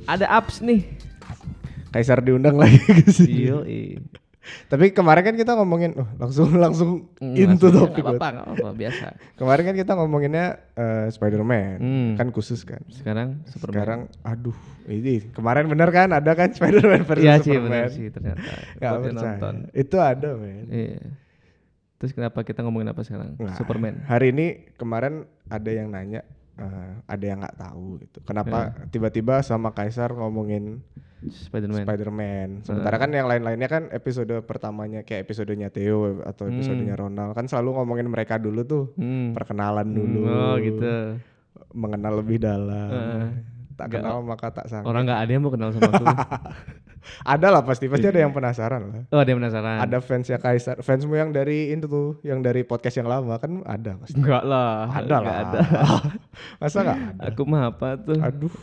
Ada apps nih. Kaisar diundang lagi ke sini. Iya. Tapi kemarin kan kita ngomongin langsung into topik. Enggak apa-apa, biasa. Kemarin kan kita ngomonginnya Spider-Man, kan khusus kan. Sekarang Superman. Sekarang aduh, ini kemarin bener kan ada kan Spider-Man versus Iya sih, Superman. bener sih ternyata. Gak Buat yang percaya. nonton. Itu ada, men. Iya. Terus kenapa kita ngomongin apa sekarang? Nah, Superman. Hari ini kemarin ada yang nanya, ada yang nggak tahu gitu. Kenapa tiba-tiba sama Kaisar ngomongin Spider-Man. Sementara kan yang lain-lainnya kan episode pertamanya kayak episodenya Theo atau episodenya Ronald kan selalu ngomongin mereka dulu tuh, perkenalan dulu. Oh gitu. Mengenal lebih dalam. Tak kenal maka tak sangka. Orang nggak ada yang mau kenal sama aku. Ada lah pasti ada yang penasaran lah. Oh, ada yang penasaran. Ada fansnya Kaisar, fansmu yang dari itu tuh, yang dari podcast yang lama kan ada pasti. Enggak lah. Ada lah. Ada. Masa nggak ada? Aku mah apa tuh? Aduh,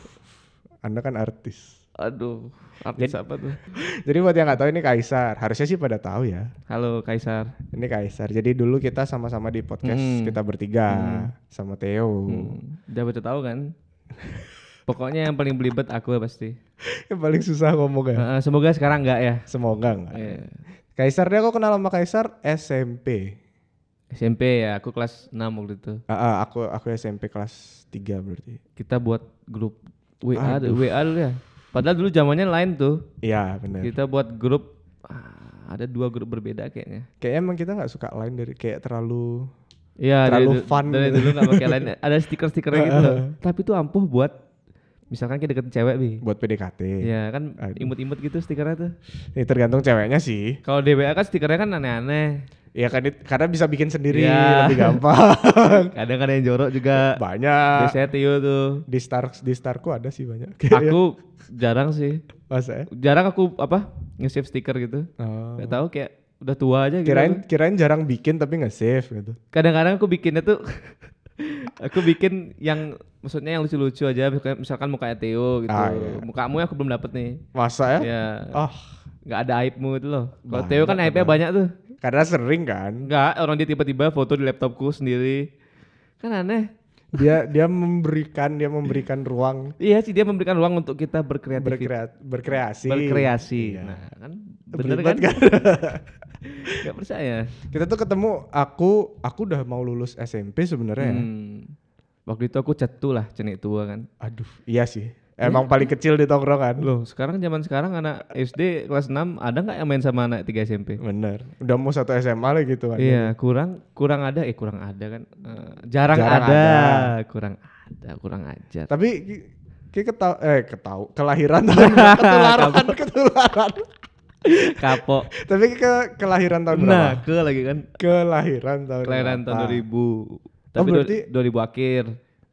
Anda kan artis. Aduh, artis apa tuh? Jadi buat yang nggak tahu ini Kaisar, harusnya sih pada tahu ya. Halo Kaisar. Ini Kaisar. Jadi dulu kita sama-sama di podcast kita bertiga sama Theo. Udah betul tahu kan? Pokoknya yang paling belibet aku pasti. Yang paling susah ngomong ya. Semoga sekarang enggak ya. Semoga enggak. Iya. Kaisar dia aku kenal sama Kaisar SMP. SMP ya, aku kelas 6 waktu itu. Aku SMP kelas 3 berarti. Kita buat grup WA dulu ya. Padahal dulu zamannya lain tuh. Iya benar. Kita buat grup ada 2 grup berbeda kayaknya. Kayaknya emang kita nggak suka lain dari kayak terlalu fun. Dari dulu nggak pakai lain. Ada stiker-stikernya gitu loh. Tapi itu ampuh buat misalkan kita deketin cewek bi. Buat PDKT. Iya kan imut-imut gitu stikernya tuh. Ini tergantung ceweknya sih. Kalau di WA kan stikernya kan aneh-aneh. Iya kan karena bisa bikin sendiri lebih gampang. Kadang ada yang jorok juga. Banyak. Biasanya Tio tuh. Di Starku ada sih banyak. Aku jarang sih. Masa ya? Jarang aku nge-save stiker gitu. Gak tahu kayak udah tua aja gitu. Kirain jarang bikin tapi nge-save gitu. Kadang-kadang aku bikinnya tuh aku bikin yang maksudnya yang lucu-lucu aja, misalkan mukanya Theo gitu. Iya. Mukamu aku belum dapet nih. Masa ya? Ya. Nggak ada aibmu itu loh. Kalau Banyak Theo kan aibnya banyak tuh. Karena sering kan. Enggak, orang dia tiba-tiba foto di laptopku sendiri. Kan aneh. Dia memberikan ruang. Iya sih, dia memberikan ruang untuk kita berkreasi. Iya. Nah, kan bener kan? Gak percaya. Kita tuh ketemu aku udah mau lulus SMP sebenarnya. Waktu itu aku cetu lah, cenik tua kan. Aduh, iya sih. Emang paling kecil di tongkrongan. Loh, zaman sekarang anak SD kelas 6 ada nggak yang main sama anak 3 SMP? Bener. Udah mau 1 SMA lah gitu kan. Iya, kurang ada kan. Jarang ada. Kurang ajar. Tapi kelahiran tahun ketularan. Kapok. Tapi kelahiran tahun berapa? Nah, lagi kan. Kelahiran tahun 2000. Tapi berarti 2000 akhir.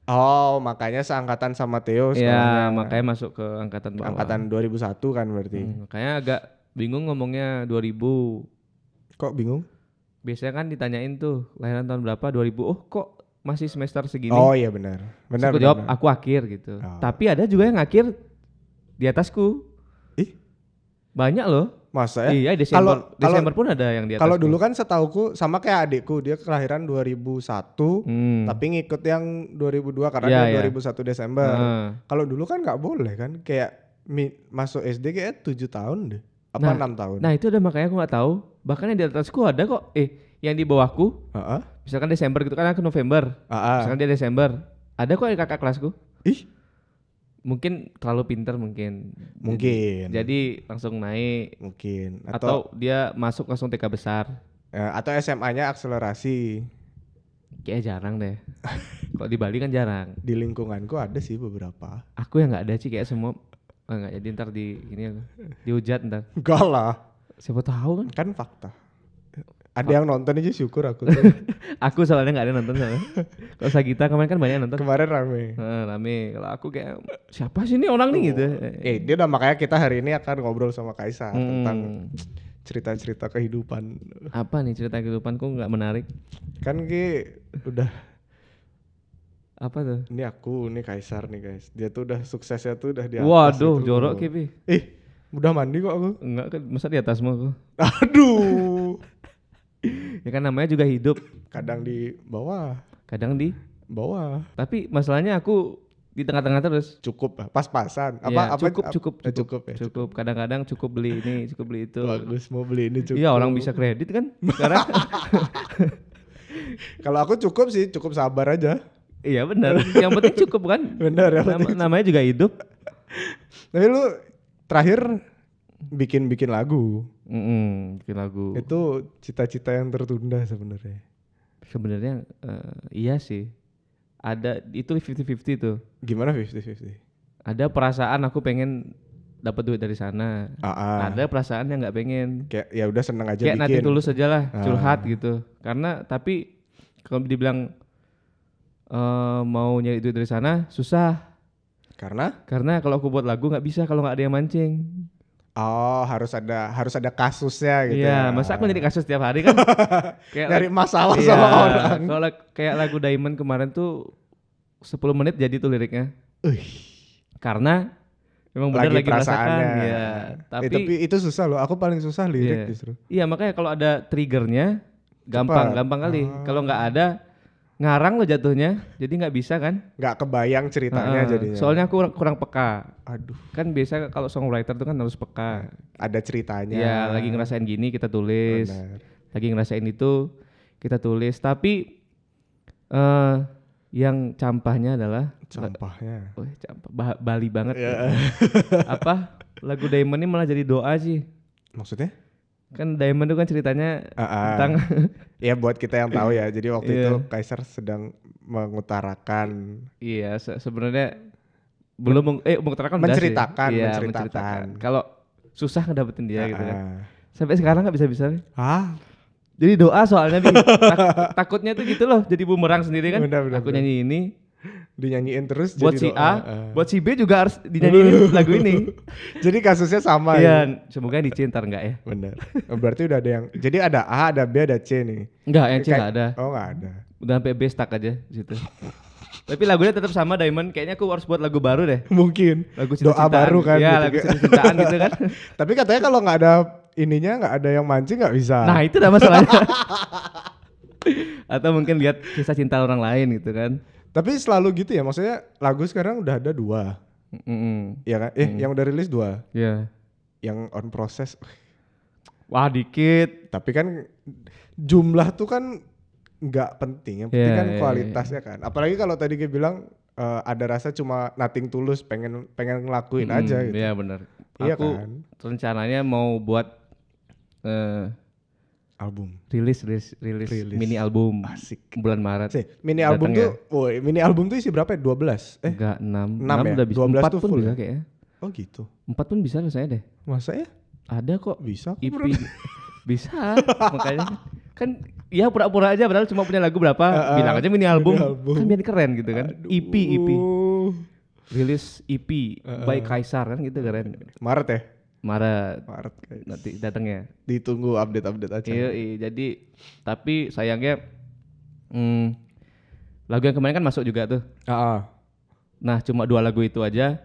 Oh, makanya seangkatan sama Theo sekolahnya. Iya, makanya masuk ke angkatan bawah. Angkatan 2001 kan berarti. Makanya agak bingung ngomongnya 2000. Kok bingung? Biasanya kan ditanyain tuh, lahiran tahun berapa? 2000. Oh, kok masih semester segini? Oh iya benar. Aku jawab, aku akhir gitu. Tapi ada juga yang akhir di atasku. Ih, banyak loh. Masa ya? Iya, Desember pun ada yang di atasku. Kalau dulu kan setauku sama kayak adikku, dia kelahiran 2001, tapi ngikut yang 2002 karena dia 2001 Desember. Kalau dulu kan nggak boleh kan, kayak masuk SD kayak 7 tahun deh. Apa 6 tahun? Nah itu udah makanya aku nggak tahu. Bahkan yang di atasku ada kok. Yang di bawahku. Misalkan Desember gitu kan, aku November. Misalkan dia Desember. Ada kok yang kakak kelasku. Ih. Mungkin terlalu pintar mungkin. Jadi langsung naik. Mungkin. Atau dia masuk langsung TK besar. Atau SMA-nya akselerasi. Kayaknya jarang deh. Kalau di Bali kan jarang. Di lingkunganku ada sih beberapa. Aku yang nggak ada sih kayak semua. Enggak, jadi ntar dihujat ntar. Enggak lah. Siapa tahu kan? Kan fakta. Ada yang nonton aja syukur aku. Aku soalnya nggak ada nonton soalnya. Kalau Sagita kemarin kan banyak nonton. Kemarin rame. Rame. Kalau aku kayak siapa sih ini orang nih gitu. Dia udah makanya kita hari ini akan ngobrol sama Kaisar tentang cerita-cerita kehidupan. Apa nih cerita kehidupanku nggak menarik? Kan udah. Apa tuh? Ini Kaisar nih guys. Dia tuh udah suksesnya tuh udah di atas. Waduh, jorok Kipi. Udah mandi kok aku. Enggak kan, masa di atasmu aku. Aduh. Ya kan namanya juga hidup. Kadang di bawah. Kadang di bawah. Tapi masalahnya aku di tengah-tengah terus. Cukup lah, pas-pasan. Apa cukup. Ya. Cukup. Kadang-kadang cukup beli ini, cukup beli itu. Bagus, mau beli ini cukup. Iya, orang bisa kredit kan sekarang. Kalau aku cukup sih, cukup sabar aja. Iya benar. Yang penting cukup kan. Benar ya. Namanya juga hidup. Tapi lu terakhir bikin lagu. Bikin lagu. Itu cita-cita yang tertunda sebenarnya. Sebenarnya iya sih. Ada itu 50-50 tuh. Gimana 50-50? Ada perasaan aku pengen dapat duit dari sana. Ada perasaan yang nggak pengen. Kayak ya udah seneng aja kayak bikin. Kayak nanti tulus aja lah, curhat gitu. Karena tapi kalau dibilang mau nyari duit dari sana susah. Karena kalau aku buat lagu nggak bisa kalau nggak ada yang mancing. Oh, harus ada kasusnya gitu. Iya, masa aku nyari kasus tiap hari kan? Kayak nyari masalah sama orang. Kalau kayak lagu Diamond kemarin tuh 10 menit jadi tuh liriknya. Karena memang benar lagi merasakan ya. Tapi itu susah loh. Aku paling susah lirik justru. Iya, makanya kalau ada triggernya gampang kali. Kalau nggak ada ngarang lo jatuhnya, jadi nggak bisa kan? Nggak kebayang ceritanya jadinya. Soalnya aku kurang peka. Aduh. Kan biasa kalau songwriter tuh kan harus peka. Ada ceritanya. Ya lagi ngerasain gini kita tulis. Benar. Lagi ngerasain itu kita tulis. Tapi yang campahnya adalah. Campahnya. Bali banget. Yeah. Lagu Diamond ini malah jadi doa sih. Maksudnya? Kan Diamond itu kan ceritanya tentang ya buat kita yang tahu ya. Jadi waktu itu Kaisar sedang mengutarakan. Iya, sebenarnya belum mengutarakan menceritakan. Kalau susah ngedapetin dia gitu kan. Sampai sekarang enggak bisa-bisa. Jadi doa soalnya takutnya tuh gitu loh, jadi bumerang sendiri kan. Benar, aku nyanyi ini dinyanyiin terus buat si A, buat si B juga harus dinyanyiin lagu ini. Jadi kasusnya sama ya. Semoga dicintar enggak ya? Benar. Berarti udah ada yang. Jadi ada A, ada B, ada C nih. Enggak, yang C enggak ada. Oh, enggak ada. Udah sampai B stuck aja di situ. Tapi lagunya tetap sama Diamond. Kayaknya aku harus buat lagu baru deh. Mungkin. Lagu doa baru kan. Iya, lagu cinta-cintaan gitu kan. Tapi katanya kalau enggak ada ininya, enggak ada yang mancing enggak bisa. Nah, itu dah masalahnya. Atau mungkin lihat kisah cinta orang lain gitu kan. Tapi selalu gitu ya, maksudnya lagu sekarang udah ada 2. Iya kan? Yang udah rilis 2. Iya. Yeah. Yang on proses. Wah, dikit. Tapi kan jumlah tuh kan nggak penting, yang penting kan kualitasnya kan. Apalagi kalau tadi dia bilang ada rasa cuma nothing tulus, pengen ngelakuin aja gitu. Iya benar. Iya aku kan? Rencananya mau buat album. Rilis mini album. Asik. Bulan Maret. Mini album tuh isi berapa ya? 12? Enggak, 6 ya? udah bisa. 4 pun bisa kayaknya. Oh gitu. 4 pun bisa rasanya deh. Masa ya? Ada kok. Bisa. EP. Bisa. Makanya kan ya pura-pura aja padahal cuma punya lagu berapa. Bilang aja mini album. Kan biar keren gitu kan. Aduh. EP. Rilis EP by Kaisar kan gitu keren. Maret ya? Maret guys. Nanti datangnya. Ditunggu update aja. Iya, jadi tapi sayangnya lagu yang kemarin kan masuk juga tuh. Nah cuma 2 lagu itu aja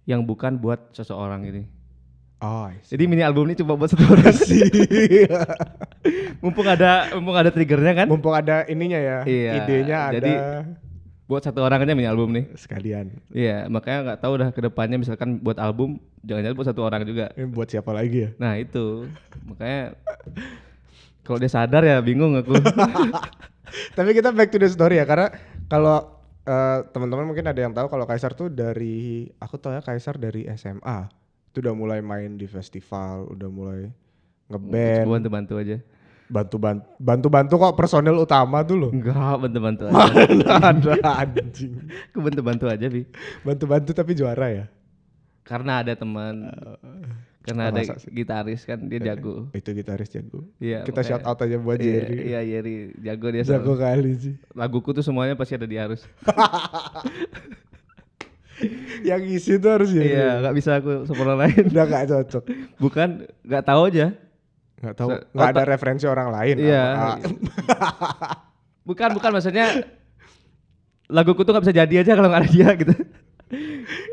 yang bukan buat seseorang ini. Jadi mini album ini cuma buat satu orang sih. mumpung ada triggernya kan. Mumpung ada ininya ya. Iya, idenya jadi, ada. Buat satu orang aja mini album nih. Sekalian. Iya, makanya nggak tahu dah kedepannya misalkan buat album jangan-jangan buat satu orang juga. Buat siapa lagi ya? Nah itu, makanya kalau dia sadar ya bingung aku. Tapi kita back to the story ya, karena kalau teman-teman mungkin ada yang tahu kalau Kaisar tuh aku tahu ya Kaisar dari SMA. Itu udah mulai main di festival, udah mulai ngeband. Bantu-bantu aja. Bantu-bantu kok personil utama tuh loh. Enggak, bantu-bantu aja. Mana ada anjing. Aku bantu-bantu aja, Bi. Bantu-bantu tapi juara ya? Karena ada teman. Karena ada gitaris kan dia jago. Itu gitaris jago. Iya, kita shout out aja buat Jerry. Iya, Jerry jago dia. Jago kali sih. Laguku tuh semuanya pasti ada di Harus. Yang isi tuh harus Jerry. Iya, enggak bisa aku sempurna lain. Udah enggak cocok. Bukan enggak tahu aja. Nggak tahu, nggak ada referensi orang lain. Iya. bukan maksudnya laguku tuh nggak bisa jadi aja kalau nggak ada dia gitu.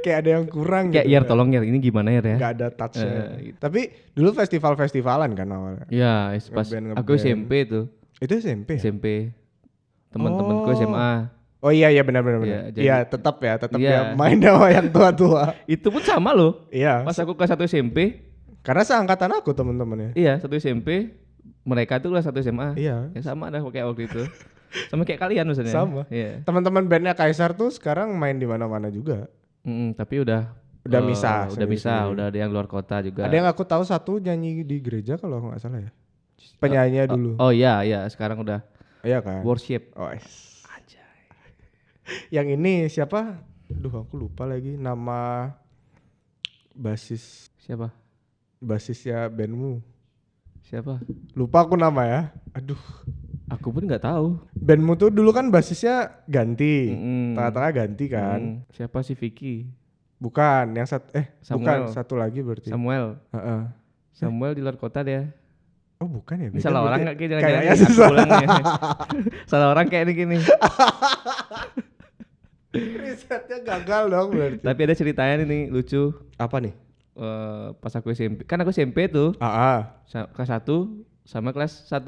Kayak ada yang kurang. Kayak gitu, tolong ya ini gimana ya? Nggak ada touchnya. Gitu. Tapi dulu festivalan kan awalnya. Iya, pas aku SMP tuh. Itu SMP. SMP. Teman-temanku SMA. Oh iya benar. Iya tetap dia main sama yang tua-tua. Itu pun sama loh. Iya. Pas aku kelas 1 SMP. Karena seangkatan aku teman-temannya. Iya 1 SMP. Mereka tuh kelas 1 SMA. Iya. Ya sama dah kayak waktu itu. Sama kayak kalian maksudnya. Sama. Iya. Teman-teman bandnya Kaisar tuh sekarang main di mana-mana juga. Tapi udah misah. Udah ada yang luar kota juga. Ada yang aku tahu satu nyanyi di gereja kalau nggak salah ya. Penyanyinya dulu. Oh iya sekarang udah. Iya kan. Worship. Oh anjay. Yang ini siapa? Aduh aku lupa lagi nama basis. Siapa? Basisnya bandmu. Siapa? Lupa aku nama ya. Aduh. Aku pun nggak tahu. Bandmu tuh dulu kan basisnya ganti. Tengah-tengah ganti kan. Siapa sih Vicky? Bukan, yang Samuel. Bukan satu lagi berarti. Samuel. Samuel di luar kota dia. Oh bukan ya? Beda salah orang nggak kayaknya salah orang kayak ini gini. Risetnya gagal dong berarti. Tapi ada ceritanya nih lucu. Apa nih? Pas aku SMP, kan aku SMP tuh. Kelas 1 sama kelas 1.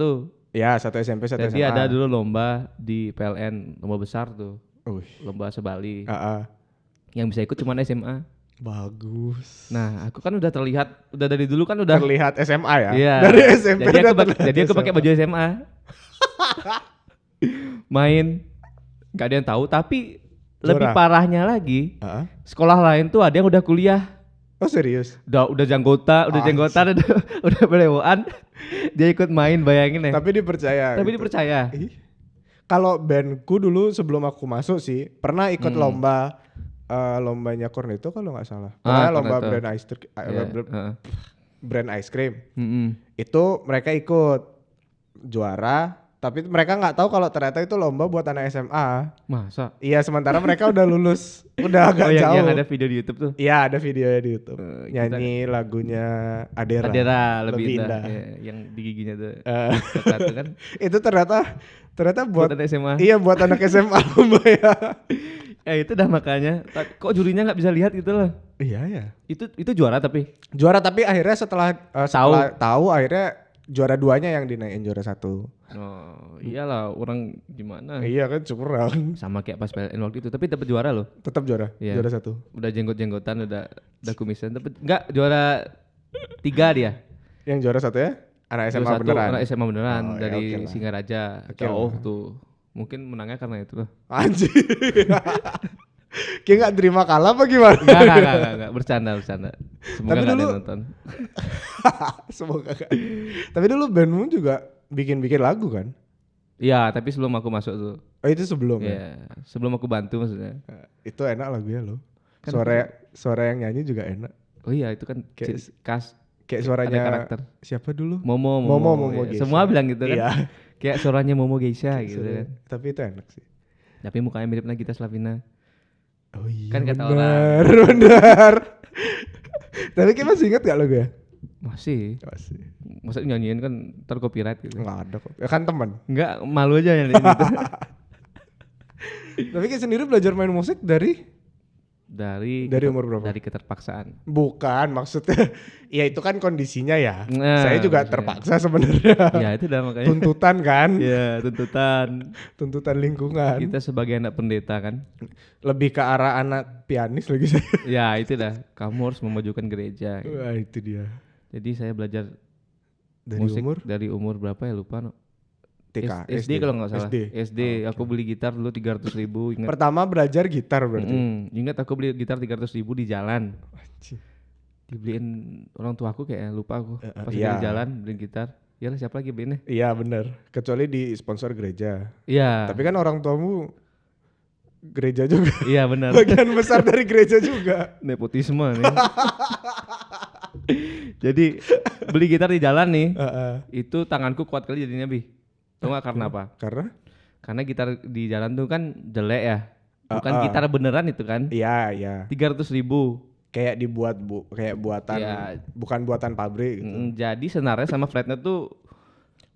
Ya, 1 SMP, 1 SMA. Jadi ada dulu lomba di PLN, lomba besar tuh. Lomba sebali. Yang bisa ikut cuma SMA. Bagus. Nah, aku kan udah dari dulu kan udah terlihat SMA ya. Iya. Dari SMP. Jadi aku pakai baju SMA. Main, gak ada yang tahu. Tapi lebih parahnya lagi, sekolah lain tuh ada yang udah kuliah. Oh serius? Udah janggotan, udah berewaan. Dia ikut main, bayangin ya. Tapi dipercaya. Kalau bandku dulu sebelum aku masuk sih pernah ikut lombanya Cornetto kalau nggak salah. Pokoknya lomba brand ice cream. Itu mereka ikut juara. Tapi mereka nggak tahu kalau ternyata itu lomba buat anak SMA. Masa? Iya, sementara mereka udah lulus, udah agak jauh. Yang ada video di YouTube tuh? Iya, ada videonya di YouTube. Nyanyi lagunya Adera lebih indah. Ya, yang di giginya tuh. Kan? Itu ternyata buat anak SMA. Iya, buat anak SMA lomba ya. Itu dah makanya. Kok jurinya nggak bisa lihat gitu loh? Iya ya. Itu juara tapi akhirnya setelah tahu akhirnya juara 2-nya yang dinaikin juara 1. Oh iyalah, orang gimana? Iya kan curang. Sama kayak pas PLN waktu itu, tapi dapat juara loh. Tetap juara, juara 1. Udah jenggot-jenggotan, udah kumisan, tapi enggak juara 3 dia. Yang juara 1 ya? Anak SMA beneran. Anak SMA beneran dari Singaraja. Jauh tuh. Mungkin menangnya karena itu loh. Anjir. Kayak gak terima kalah apa gimana? Enggak, bercanda. Semoga gak ada yang nonton. Semoga gak. Tapi dulu bandmu juga bikin lagu kan? Iya, tapi sebelum aku masuk tuh. Oh itu sebelum ya? Sebelum aku bantu maksudnya. Itu enak lagunya loh. Kan suara yang nyanyi juga enak. Oh iya, itu kan kayak suaranya karakter. Siapa dulu? Momo ya. Semua bilang gitu kan. Iya. Kayak suaranya Momo Geisha gitu kan. Tapi itu enak sih. Tapi mukanya mirip Nagita Slavina. Oh iya. Kan kata orang. Benar. Tapi kita masih ingat gak lagu ya? Masih. Masa nyanyiin kan tercopyright gitu. Enggak ada kok. Ya kan teman. Enggak, malu aja nyanyiin gitu. Tapi kita sendiri belajar main musik dari umur berapa? Dari keterpaksaan. Bukan, maksudnya ya itu kan kondisinya ya. Saya juga terpaksa sebenarnya. Ya itu dah makanya. Tuntutan kan? Iya, tuntutan lingkungan. Kita sebagai anak pendeta kan. Lebih ke arah anak pianis lagi saya. Ya itu dah. Kamu harus memajukan gereja. Wah itu dia. Jadi saya belajar dari musik umur? Dari umur berapa ya lupa no. TK, SD kalau nggak salah. SD. Oh, aku beli gitar dulu 300.000. Ingat. Pertama belajar gitar berarti. Ingat aku beli gitar 300.000 di jalan. Anjir. Dibeliin orang tua aku kayak lupa aku. Pas di jalan beliin gitar. Yalah siapa lagi beliinnya? Iya benar. Kecuali di sponsor gereja. Iya. Tapi kan orang tuamu gereja juga. Iya benar. Bagian besar dari gereja juga. Nepotisme nih. Jadi beli gitar di jalan nih. Itu tanganku kuat kali jadinya Bi. Tahu gak karena apa? Karena gitar di jalan tuh kan jelek ya. Bukan gitar beneran itu kan? Iya. 300.000. Kayak dibuat kayak buatan bukan buatan pabrik gitu. Jadi senarnya sama fretnya tuh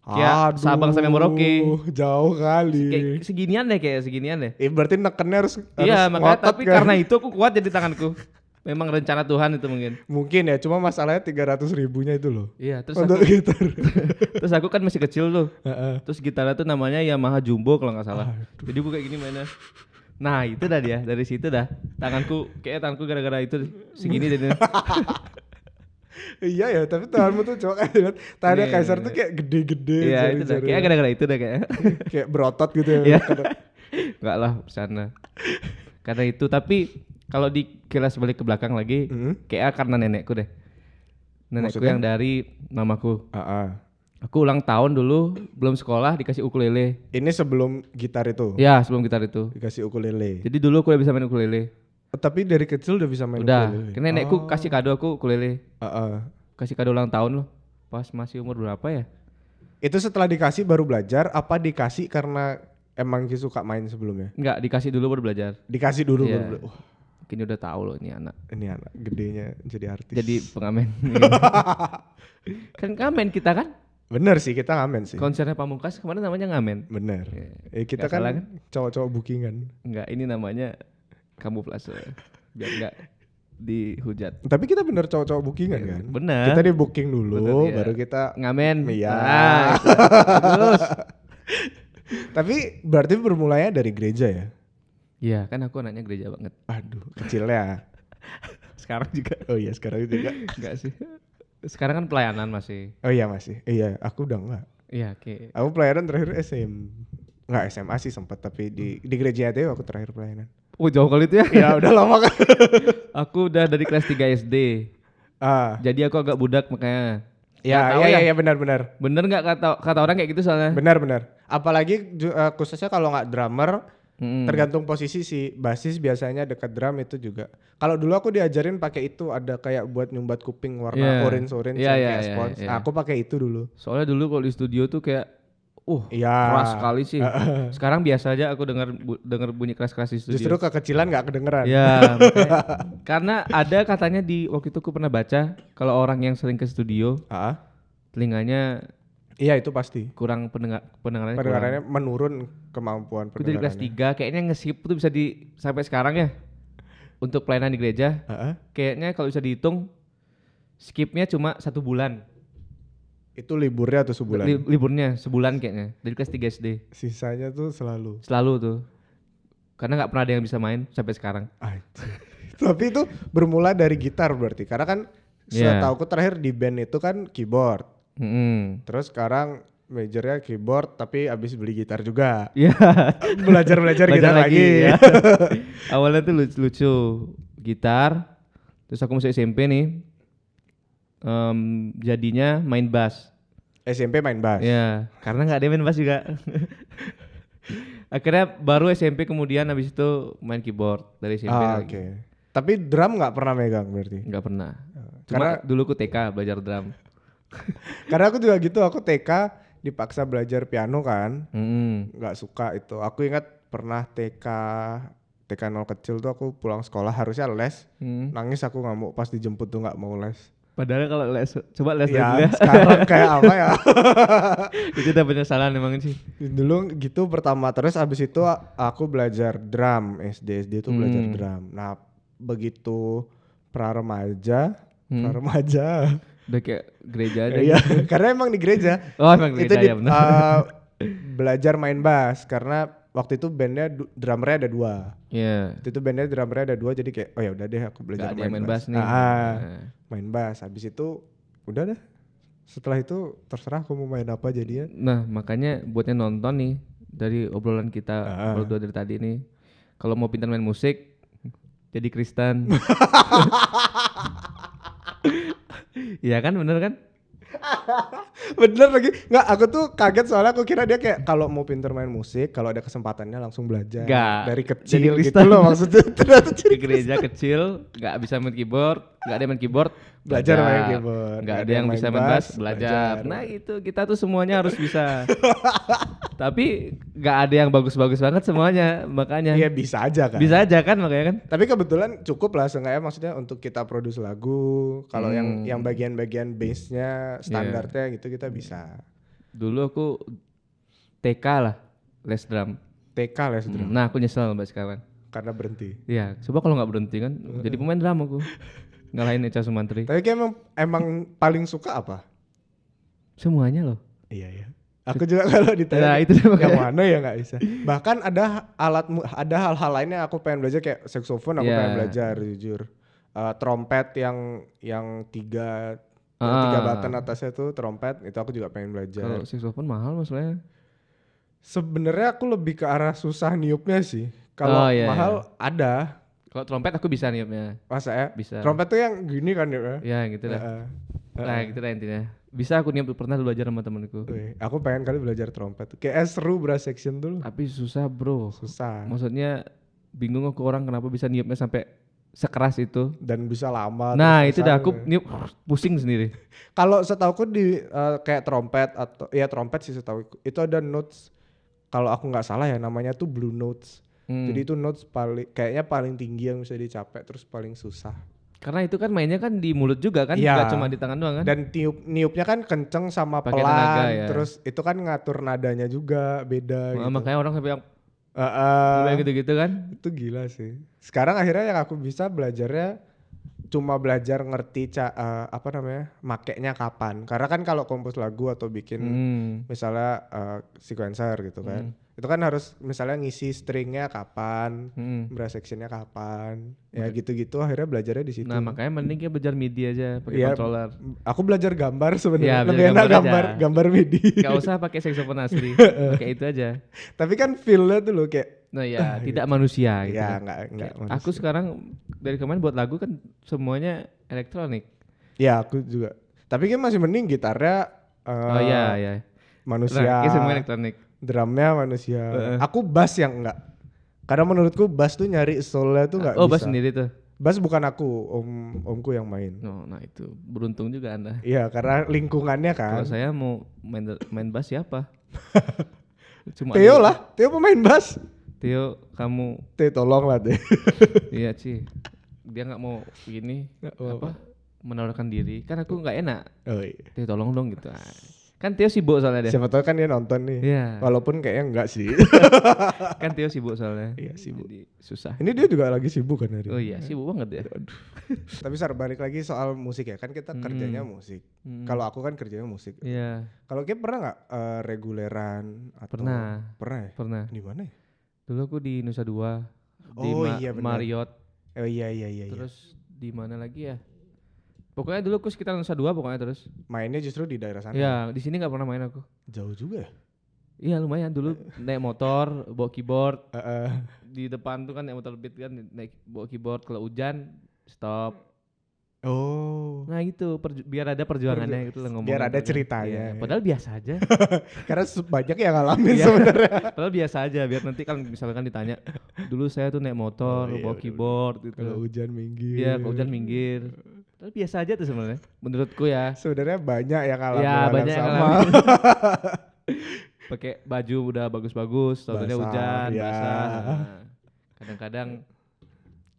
kayak Sabang sampai Merauke. Jauh kali. Kayak seginian deh. Berarti nekennya harus iya, makanya ngotot, tapi kan? karena itu aku kuat jadi tanganku. Memang rencana Tuhan itu mungkin. Mungkin ya, cuma masalahnya 300.000-nya itu loh. Iya, terus untuk aku gitar. terus aku kan masih kecil tuh. Terus gitarnya tuh namanya Yamaha Jumbo kalau nggak salah. Aduh. Jadi aku kayak gini mainnya. Nah itu dah dia, dari situ dah tanganku gara-gara itu segini jadi. Iya ya, tapi tanganmu tuh coba kayak tangannya Kaisar tuh kayak gede-gede. Iya itu dah, kayak gara-gara itu dah kayak. Kayak berotot gitu ya. Iya. Enggak lah sana. Karena itu, tapi kalau dikilas balik ke belakang lagi, kayak karena nenekku deh. Nenekku maksudnya? Yang dari mamaku. Aku ulang tahun dulu, belum sekolah dikasih ukulele. Ini sebelum gitar itu? Ya sebelum gitar itu. Dikasih ukulele. Jadi dulu aku udah bisa main ukulele. Tapi dari kecil udah bisa main Udah, ukulele? karena nenekku kasih kado aku ukulele. Kasih kado ulang tahun loh, pas masih umur berapa ya? Itu setelah dikasih baru belajar, apa dikasih karena emang suka main sebelumnya? Enggak, dikasih dulu baru belajar. Dikasih dulu baru belajar. Mungkin udah tahu loh ini anak. Ini anak gedenya jadi artis. Jadi pengamen. Kan ngamen kita kan? Bener sih, kita ngamen sih. Konsernya Pamungkas kemarin namanya ngamen. Bener. Kita kan cowok-cowok bookingan. Enggak, ini namanya kamuflase. Biar enggak dihujat. Tapi kita bener cowok-cowok bookingan kan? Bener. Kita di booking dulu, baru kita ngamen. Iya. Terus. Tapi berarti bermulanya dari gereja ya? Iya, kan aku anaknya gereja banget. Aduh, kecilnya. Sekarang juga. Oh iya, sekarang juga. Enggak sih. Sekarang kan pelayanan masih. Oh iya masih. Iya, aku udah enggak. Iya, oke. Aku pelayanan terakhir enggak SMA sih sempat, tapi di gereja aja aku terakhir pelayanan. Oh, jauh kali itu ya? Ya, udah lama kan. Aku udah dari kelas 3 SD. Jadi aku agak budak makanya. Iya benar. Bener nggak kata orang kayak gitu soalnya? Benar. Apalagi khususnya kalau nggak drummer, tergantung posisi sih. Basis biasanya dekat drum itu juga. Kalau dulu aku diajarin pakai itu, ada kayak buat nyumbat kuping warna orange kayak spons. Aku pakai itu dulu. Soalnya dulu kalau di studio tuh kayak keras sekali sih. Sekarang biasa aja aku dengar bunyi keras-keras di studio. Justru kekecilan nggak kedengeran. Ya, karena ada katanya di waktu itu aku pernah baca kalau orang yang sering ke studio, telinganya itu pasti kurang pendengarannya menurun kemampuan pendengarannya. Dari kelas 3 kayaknya nge-skip tuh bisa sampai sekarang ya. Untuk pelayanan di gereja, kayaknya kalau bisa dihitung skipnya cuma 1 bulan. Itu liburnya atau sebulan? Liburnya sebulan kayaknya, dari kelas 3 SD. Sisanya tuh selalu tuh. Karena gak pernah ada yang bisa main sampai sekarang. Tapi itu bermula dari gitar berarti. Karena kan setauku terakhir di band itu kan keyboard. Terus sekarang majornya keyboard tapi abis beli gitar juga. Belajar gitar lagi. Ya. Awalnya tuh lucu gitar. Terus aku masuk SMP nih. Jadinya main bass. SMP main bass? Ya, karena gak ada main bass juga. Akhirnya baru SMP kemudian habis itu main keyboard dari SMP lagi. Tapi drum gak pernah megang berarti? Gak pernah. Cuma dulu aku TK belajar drum. Karena aku juga gitu, aku TK dipaksa belajar piano kan. Gak suka itu. Aku ingat pernah TK 0 kecil tuh aku pulang sekolah harusnya les. Nangis aku gak mau, pas dijemput tuh gak mau les. Padahal kalau les, coba les ya, dulu ya. Sekarang kayak apa ya? Itu udah penyesalan emang sih. Dulu gitu pertama, terus abis itu aku belajar drum, SD tuh belajar drum. Nah begitu pra-remaja. Udah kayak gereja aja. Iya, karena emang di gereja. Oh emang gereja ya benar. Belajar main bass, karena waktu itu bandnya drummernya ada 2. Itu bandnya drummernya ada 2, jadi kayak ya udah deh aku belajar main bass nih. Main bass, habis itu udah deh. Setelah itu terserah aku mau main apa jadinya. Nah makanya buatnya nonton nih dari obrolan kita berdua dari tadi nih, kalau mau pintar main musik jadi Kristen. Iya kan, bener kan? Bener lagi. Nggak, aku tuh kaget soalnya aku kira dia kayak kalau mau pinter main musik, kalau ada kesempatannya langsung belajar. Nggak, dari kecil gitu loh maksudnya. Ternyata di gereja kecil nggak bisa main keyboard, nggak ada main keyboard, belajar main keyboard. Nggak ada yang bisa main bass, belajar. Nah itu kita tuh semuanya harus bisa. Tapi nggak ada yang bagus-bagus banget semuanya, makanya. Iya bisa aja kan. Bisa aja kan makanya kan. Tapi kebetulan cukup lah seenggaknya, maksudnya untuk kita produce lagu. Kalau yang bagian-bagian bassnya standarnya gitu kita bisa. Dulu aku TK lah les drum. TK les drum. Nah aku nyesel mbak sekarang. Karena berhenti. Iya, coba kalau nggak berhenti kan jadi pemain drum aku. Ngalahin Echa Sumantri. Tapi emang paling suka apa? Semuanya loh. Iya. Aku juga kalau ditanya itu yang mana ya nggak bisa. Bahkan ada hal-hal lainnya aku pengen belajar kayak saxophone aku pengen belajar jujur. Trompet yang tiga button atasnya tuh trompet itu aku juga pengen belajar. Kalau saxophone mahal maksudnya? Sebenarnya aku lebih ke arah susah niupnya sih. Kalau mahal ada. Kalau trompet aku bisa niupnya. Masa ya? Bisa. Trompet tuh yang gini kan niupnya? Ya gitu dah. Nah gitu lah intinya. Bisa aku niup pernah belajar sama temanku. Aku pengen kali belajar trompet. Kayak seru brass section dulu. Tapi susah bro. Susah. Maksudnya bingung aku orang kenapa bisa niupnya sampai sekeras itu. Dan bisa lama. Nah itu dah aku niup pusing sendiri. Kalau setauku di kayak trompet atau ya trompet sih setauku. Itu ada notes. Kalau aku nggak salah ya namanya tuh blue notes. Jadi itu notes kayaknya paling tinggi yang bisa dicapai terus paling susah. Karena itu kan mainnya kan di mulut juga kan, nggak cuma di tangan doang kan. Dan niupnya kan kenceng sama pake pelan, tenaga, ya. Terus itu kan ngatur nadanya juga beda gitu. Makanya orang sampai yang gitu-gitu kan. Itu gila sih. Sekarang akhirnya yang aku bisa belajarnya cuma belajar ngerti makainya kapan. Karena kan kalau kompos lagu atau bikin misalnya sequencer gitu kan. Itu kan harus misalnya ngisi stringnya kapan, brass sectionnya kapan, ya gitu-gitu akhirnya belajarnya di situ. Nah makanya mending kayak belajar MIDI aja pakai controller. Aku belajar gambar sebenarnya, lebih enak gambar MIDI. Gak usah pakai saxophone asli, pakai itu aja. Tapi kan feel-nya tuh loh kayak. Nah ya tidak manusia gitu. Ya nggak manusia. Aku sekarang dari kemarin buat lagu kan semuanya elektronik. Ya aku juga. Tapi kan masih mending gitarnya. Iya. Manusia. Nah, semua elektronik. Drumnya manusia. Aku bass yang enggak. Karena menurutku bass tuh nyari soulnya tuh enggak bisa. Oh bass sendiri tuh? Bass bukan aku, omku yang main. Nah itu beruntung juga Anda. Iya karena lingkungannya kan. Kalau saya mau main bass siapa? Cuma Theo lah, Theo pemain bass. Theo kamu. Theo tolong lah deh. Iya sih. Dia nggak mau gini menawarkan diri. Kan aku nggak enak. Oh iya. Theo tolong dong gitu. Kan Theo sibuk soalnya deh. Siapa tahu kan dia nonton nih. Iya. Walaupun kayaknya enggak sih. Kan Theo sibuk soalnya. Iya sibuk. Jadi susah. Ini dia juga lagi sibuk kan hari. Oh iya sibuk banget ya. Aduh. Tapi balik lagi soal musik ya. Kan kita kerjanya musik. Kalau aku kan kerjanya musik. Iya. Kalau Kip pernah nggak reguleran? Atau Pernah. Pernah ya? Pernah. Di mana ya? Dulu aku di Nusa Dua. Di Marriott. Oh iya. Terus di mana lagi ya? Pokoknya dulu aku sekitar Nusa Dua pokoknya terus. Mainnya justru di daerah sana? Iya, di sini gak pernah main aku. Jauh juga ya? Iya lumayan, dulu naik motor, bawa keyboard. Di depan tuh kan naik motor beat kan, naik bawa keyboard, kalau hujan stop. Oh. Nah gitu, biar ada perjuangannya gitu lah ngomong. Biar ada ceritanya. Ya. Padahal biasa aja. Karena banyak yang ngalamin sebenarnya. Padahal biasa aja, biar nanti kan misalkan ditanya, dulu saya tuh naik motor, bawa keyboard gitu. Kalau hujan minggir. Iya, kalau hujan minggir. Tapi biasa aja tuh sebenarnya, menurutku ya. Sebenarnya banyak yang ngalamin banyak sama. Yang pakai baju udah bagus-bagus, tahu-tahu hujan, basah. Nah, kadang-kadang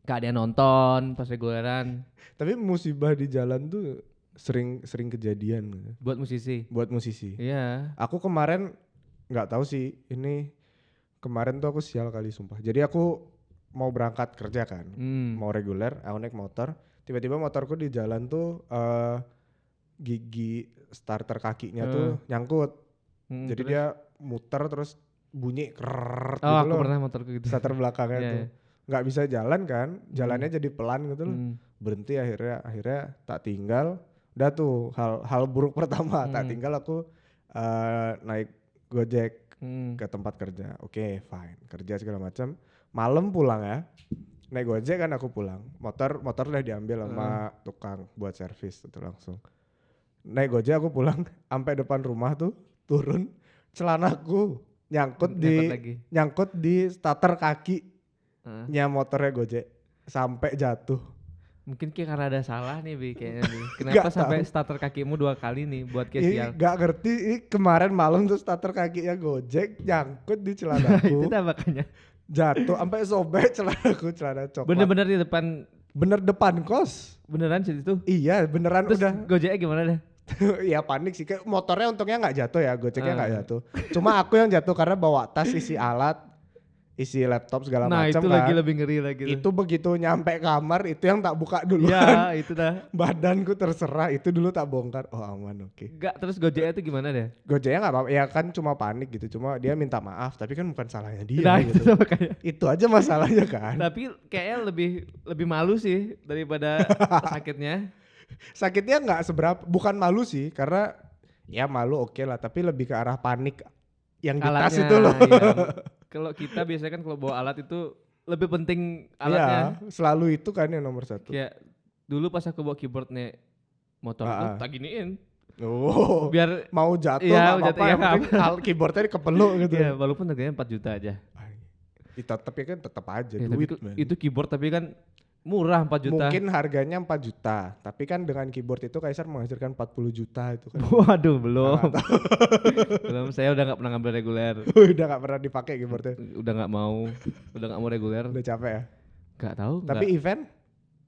gak ada yang nonton pas reguleran. Tapi musibah di jalan tuh sering kejadian. Buat musisi. Iya. Aku kemarin nggak tahu sih ini kemarin tuh aku sial kali sumpah. Jadi aku mau berangkat kerja kan, mau reguler, aku naik motor. Tiba-tiba motorku di jalan tuh gigi starter kakinya tuh nyangkut. Jadi terus? Dia muter terus bunyi krrrr gitu aku loh. Pernah motorku gitu. Starter belakangnya tuh. Nggak bisa jalan kan, jalannya jadi pelan gitu loh. Berhenti akhirnya tak tinggal. Udah tuh hal buruk pertama, tak tinggal aku naik Gojek ke tempat kerja. Oke, fine. Kerja segala macam. Malam pulang ya. Naik Gojek kan aku pulang. Motor udah diambil sama tukang buat servis itu langsung. Naik Gojek aku pulang sampai depan rumah tuh, turun celanaku nyangkut di starter kakinya motornya Gojek sampai jatuh. Mungkin karena ada salah nih Bi kayaknya nih. Kenapa sampai starter kakimu 2 kali nih buat sial? Gak ngerti, kemarin malam tuh starter kakinya Gojek nyangkut di celanaku. Itu dah makanya. Jatuh sampai sobek celana coklat. Bener-bener di depan. Bener depan kos. Beneran sih itu? Iya beneran. Terus udah. Gojeknya gimana deh? Ya panik sih, motornya untungnya gak jatuh ya, Gojeknya gak jatuh. Cuma aku yang jatuh karena bawa tas isi alat. isi laptop segala Nah macam itu kan. lagi lebih ngeri lagi. Itu begitu nyampe kamar itu yang tak buka dulu. Ya itu dah. Badanku terserah itu dulu tak bongkar. Oh aman oke. Enggak, terus Gojeknya itu gimana deh? Gojeknya nggak apa-apa ya kan cuma panik gitu. Cuma dia minta maaf tapi kan bukan salahnya dia Nah gitu. itu makanya. Itu aja masalahnya kan. Tapi kayaknya lebih malu sih daripada sakitnya. Sakitnya nggak seberapa, bukan malu sih karena ya malu oke lah tapi lebih ke arah panik yang di tas itu loh. Iya. Kalau kita biasanya kan kalau bawa alat itu lebih penting alatnya. Iya, selalu itu kan yang nomor satu. Kayak dulu pas aku bawa keyboard nih motor tuh tak giniin. Oh, biar mau jatuh iya, nggak apa-apa yang penting keyboardnya kepeluk gitu. Iya, walaupun harganya 4 juta aja. Tapi kan tetap aja ya, duit. Itu keyboard tapi kan murah 4 juta. Mungkin harganya 4 juta, tapi kan dengan keyboard itu Kaisar menghasilkan 40 juta itu kan. Waduh, belum. Belum, saya udah gak pernah ngambil reguler. Udah gak pernah dipakai keyboardnya. Udah gak mau reguler. Udah capek ya? Gak tahu. Tapi enggak. Event?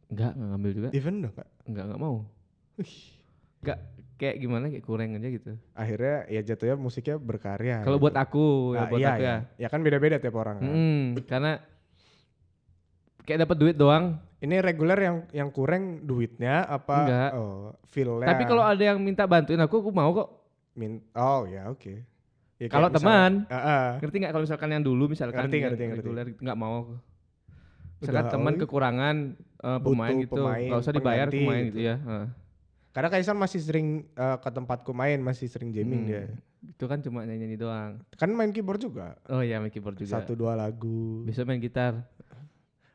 Enggak ngambil juga. Event udah Enggak mau. Enggak, kayak gimana, kayak kurang aja gitu. Akhirnya ya jatuhnya musiknya berkarya. Kalau gitu. Buat aku, ya buat aku ya. Ya kan beda-beda tiap orang kan. Karena kayak dapat duit doang. Ini reguler yang kurang duitnya apa? Enggak. Feel-nya. Tapi kalau ada yang minta bantuin aku mau kok. Oh ya oke. Ya, kalau teman, ngerti nggak kalau misalkan yang dulu misalkan ngerti. reguler nggak mau. Misalkan teman kekurangan pemain gitu, nggak usah dibayar pemain gitu ya. Karena Kaisar masih sering ke tempatku main, masih sering jamming dia. Itu kan cuma nyanyi doang. Kan main keyboard juga. Oh iya main keyboard juga. 1-2 lagu. Bisa main gitar.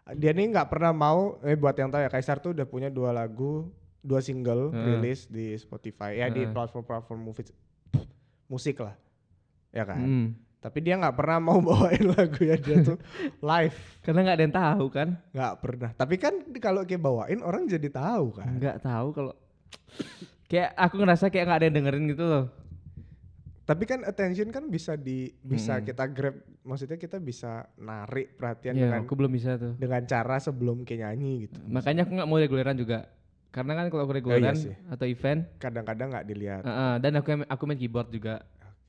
Dia nih nggak pernah mau. Buat yang tahu ya Kaisar tuh udah punya 2 lagu, 2 single rilis di Spotify. Ya di platform musik lah, ya kan. Tapi dia nggak pernah mau bawain lagu ya dia tuh live. Karena nggak ada yang tahu kan. Nggak pernah. Tapi kan kalau kayak bawain orang jadi tahu kan. Nggak tahu kalau. Kayak aku ngerasa kayak nggak ada yang dengerin gitu loh. Tapi kan attention kan bisa kita grab, maksudnya kita bisa narik perhatian dengan aku belum bisa tuh. Dengan cara sebelum kayak nyanyi gitu. Makanya aku nggak mau reguleran juga. Karena kan kalau aku reguleran atau event kadang-kadang nggak dilihat. Dan aku main keyboard juga.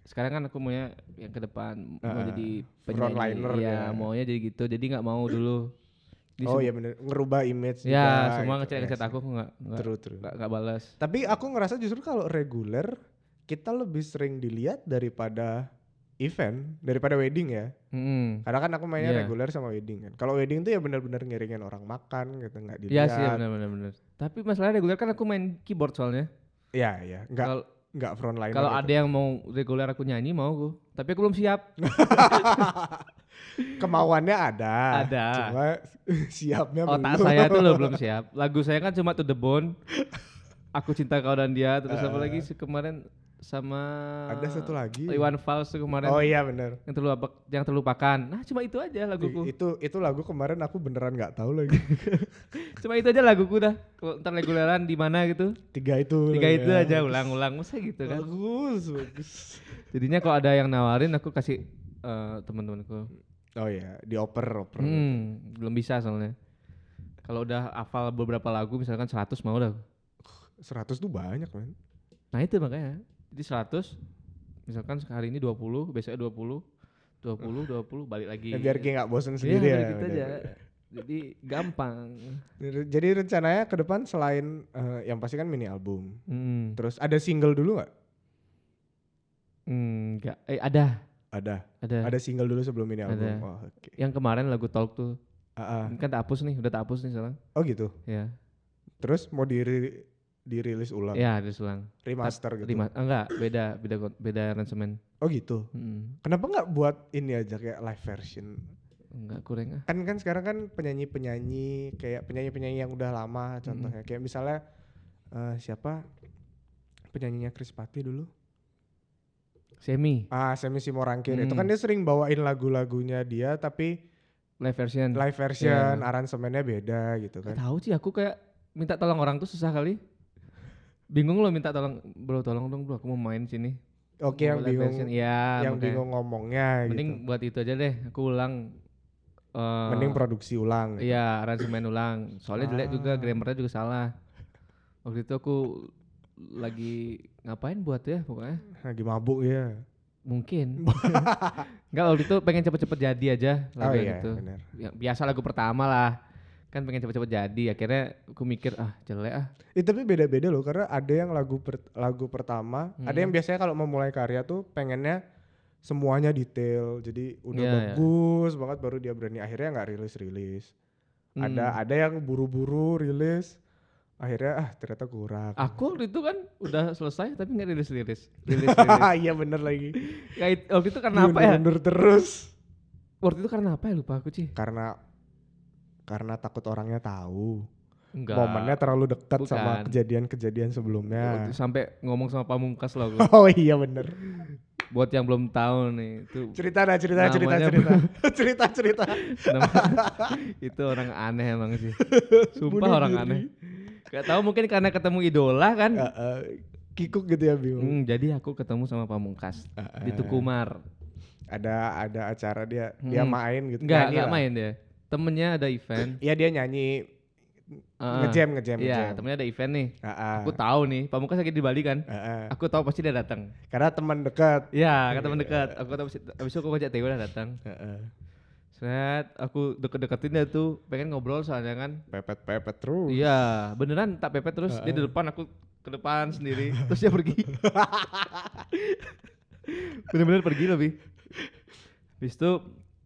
Sekarang kan aku maunya yang ke depan mau jadi frontliner ya, maunya jadi gitu. Jadi nggak mau dulu. Iya bener, ngerubah image ya, juga. Semua ngechat aku nggak balas. Tapi aku ngerasa justru kalau reguler kita lebih sering dilihat daripada event, daripada wedding ya. Karena kan aku mainnya reguler sama wedding kan. Kalau wedding tuh ya benar-benar ngiringin orang makan gitu, nggak dilihat. Iya sih benar. Tapi masalahnya reguler kan aku main keyboard soalnya. Iya, nggak frontliner. Kalau ada yang mau reguler aku nyanyi mau aku. Tapi aku belum siap. Kemauannya ada. Cuma siapnya belum. Otak saya tuh belum siap. Lagu saya kan cuma To The Bone. Aku Cinta Kau dan Dia. Terus apa lagi kemarin sama ada satu lagi Iwan Fals kemarin. Oh iya benar. Yang terlupakan. Nah cuma itu aja laguku. Itu lagu kemarin aku beneran nggak tahu lagi. Cuma itu aja laguku dah. Kalau ntar reguleran di mana gitu. Tiga itu aja ulang-ulang masa gitu kan. Bagus. Jadinya kalau ada yang nawarin aku kasih teman-temanku. Oh iya, dioper. Belum bisa soalnya. Kalau udah hafal beberapa lagu misalkan 100 mau dah. 100 tuh banyak man. Nah itu makanya. Jadi 100 misalkan hari ini 20, besoknya 20 balik lagi. Biar kayak gak bosen sendiri ya. Gitu aja. Jadi gampang. Jadi rencananya ke depan selain yang pasti kan mini album. Terus ada single dulu gak? Enggak. Ada single dulu sebelum mini album. Oh, okay. Yang kemarin lagu Talk tuh. Kan tak hapus nih, udah tak hapus nih sekarang. Oh gitu? Ya. Terus mau dirilis ulang? Ya, dirilis ulang. Remaster gitu? Enggak, beda aransemen. Oh gitu? Kenapa gak buat ini aja kayak live version? Enggak, kurang. Kan sekarang kan penyanyi-penyanyi kayak penyanyi-penyanyi yang udah lama contohnya. Kayak misalnya siapa penyanyinya Chris Patti dulu? Semi Simorangkir. Itu kan dia sering bawain lagu-lagunya dia tapi live version, aransemennya beda gitu kan. Tahu sih aku kayak minta tolong orang tuh susah kali. Bingung loh minta tolong dong bro, aku mau main sini. Oke, yang bingung version. Ya, yang bingung ngomongnya mending gitu. Buat itu aja deh, aku ulang. Mending produksi ulang. Iya, aransemen ulang. Soalnya jelek juga, grammarnya juga salah. Waktu itu aku lagi ngapain buat ya pokoknya. Lagi mabuk ya. Mungkin. Enggak, waktu itu pengen cepet-cepet jadi aja lagu gitu. Bener. Ya, biasa lagu pertama lah. Kan pengen cepet-cepet jadi, akhirnya aku mikir jelek ah. Tapi beda-beda loh, karena ada yang lagu pertama, ada yang biasanya kalau memulai karya tuh pengennya semuanya detail, jadi udah bagus banget baru dia berani, akhirnya nggak rilis. Ada yang buru-buru rilis, akhirnya ternyata kurang. Aku waktu itu kan udah selesai tapi nggak rilis. Iya bener lagi. Waktu itu karena apa ya? Mundur terus. Waktu itu karena apa ya, lupa aku sih. Karena takut orangnya tahu. Enggak. Momennya terlalu dekat sama kejadian-kejadian sebelumnya. Sampai ngomong sama Pamungkas loh. Oh iya bener. Buat yang belum tahu nih, itu cerita. Itu orang aneh emang sih. Sumpah orang aneh. Gak tahu, mungkin karena ketemu idola kan. Kikuk gitu ya, bingung. Jadi aku ketemu sama Pamungkas di Tukumar. Ada acara dia main gitu. Enggak main dia. Temennya ada event. Iya dia nyanyi. Ngejam. Iya, temennya ada event nih. Aku tahu nih, Pamungkas lagi di Bali kan. Aku tahu pasti dia datang. Karena teman dekat. Iya, kan teman dekat. Aku tahu abis itu aku ngajak Teo udah datang. Set, aku deket-deketin dia tuh, pengen ngobrol soalnya kan. Pepet terus. Iya, beneran tak pepet terus. Dia di depan, aku ke depan sendiri. Terus dia pergi. Bener-bener pergi lebih. Habis itu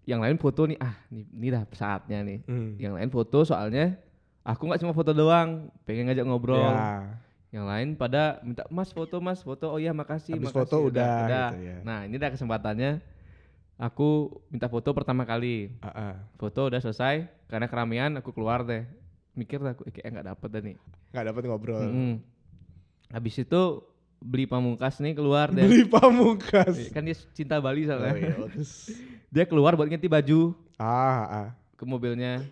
yang lain foto nih, ini dah saatnya nih. Yang lain foto soalnya aku nggak cuma foto doang, pengen ngajak ngobrol. Ya. Yang lain pada minta mas foto. Oh iya makasih. Habis foto udah. Gitu ya. Nah ini dah kesempatannya. Aku minta foto pertama kali. Foto udah selesai, karena keramaian aku keluar deh. Mikir aku kayak nggak dapet dah nih. Nggak dapet ngobrol. Habis itu beli Pamungkas nih keluar deh. Beli Pamungkas. Kan dia cinta Bali soalnya. Iya, dia keluar buat ganti baju. Ke mobilnya.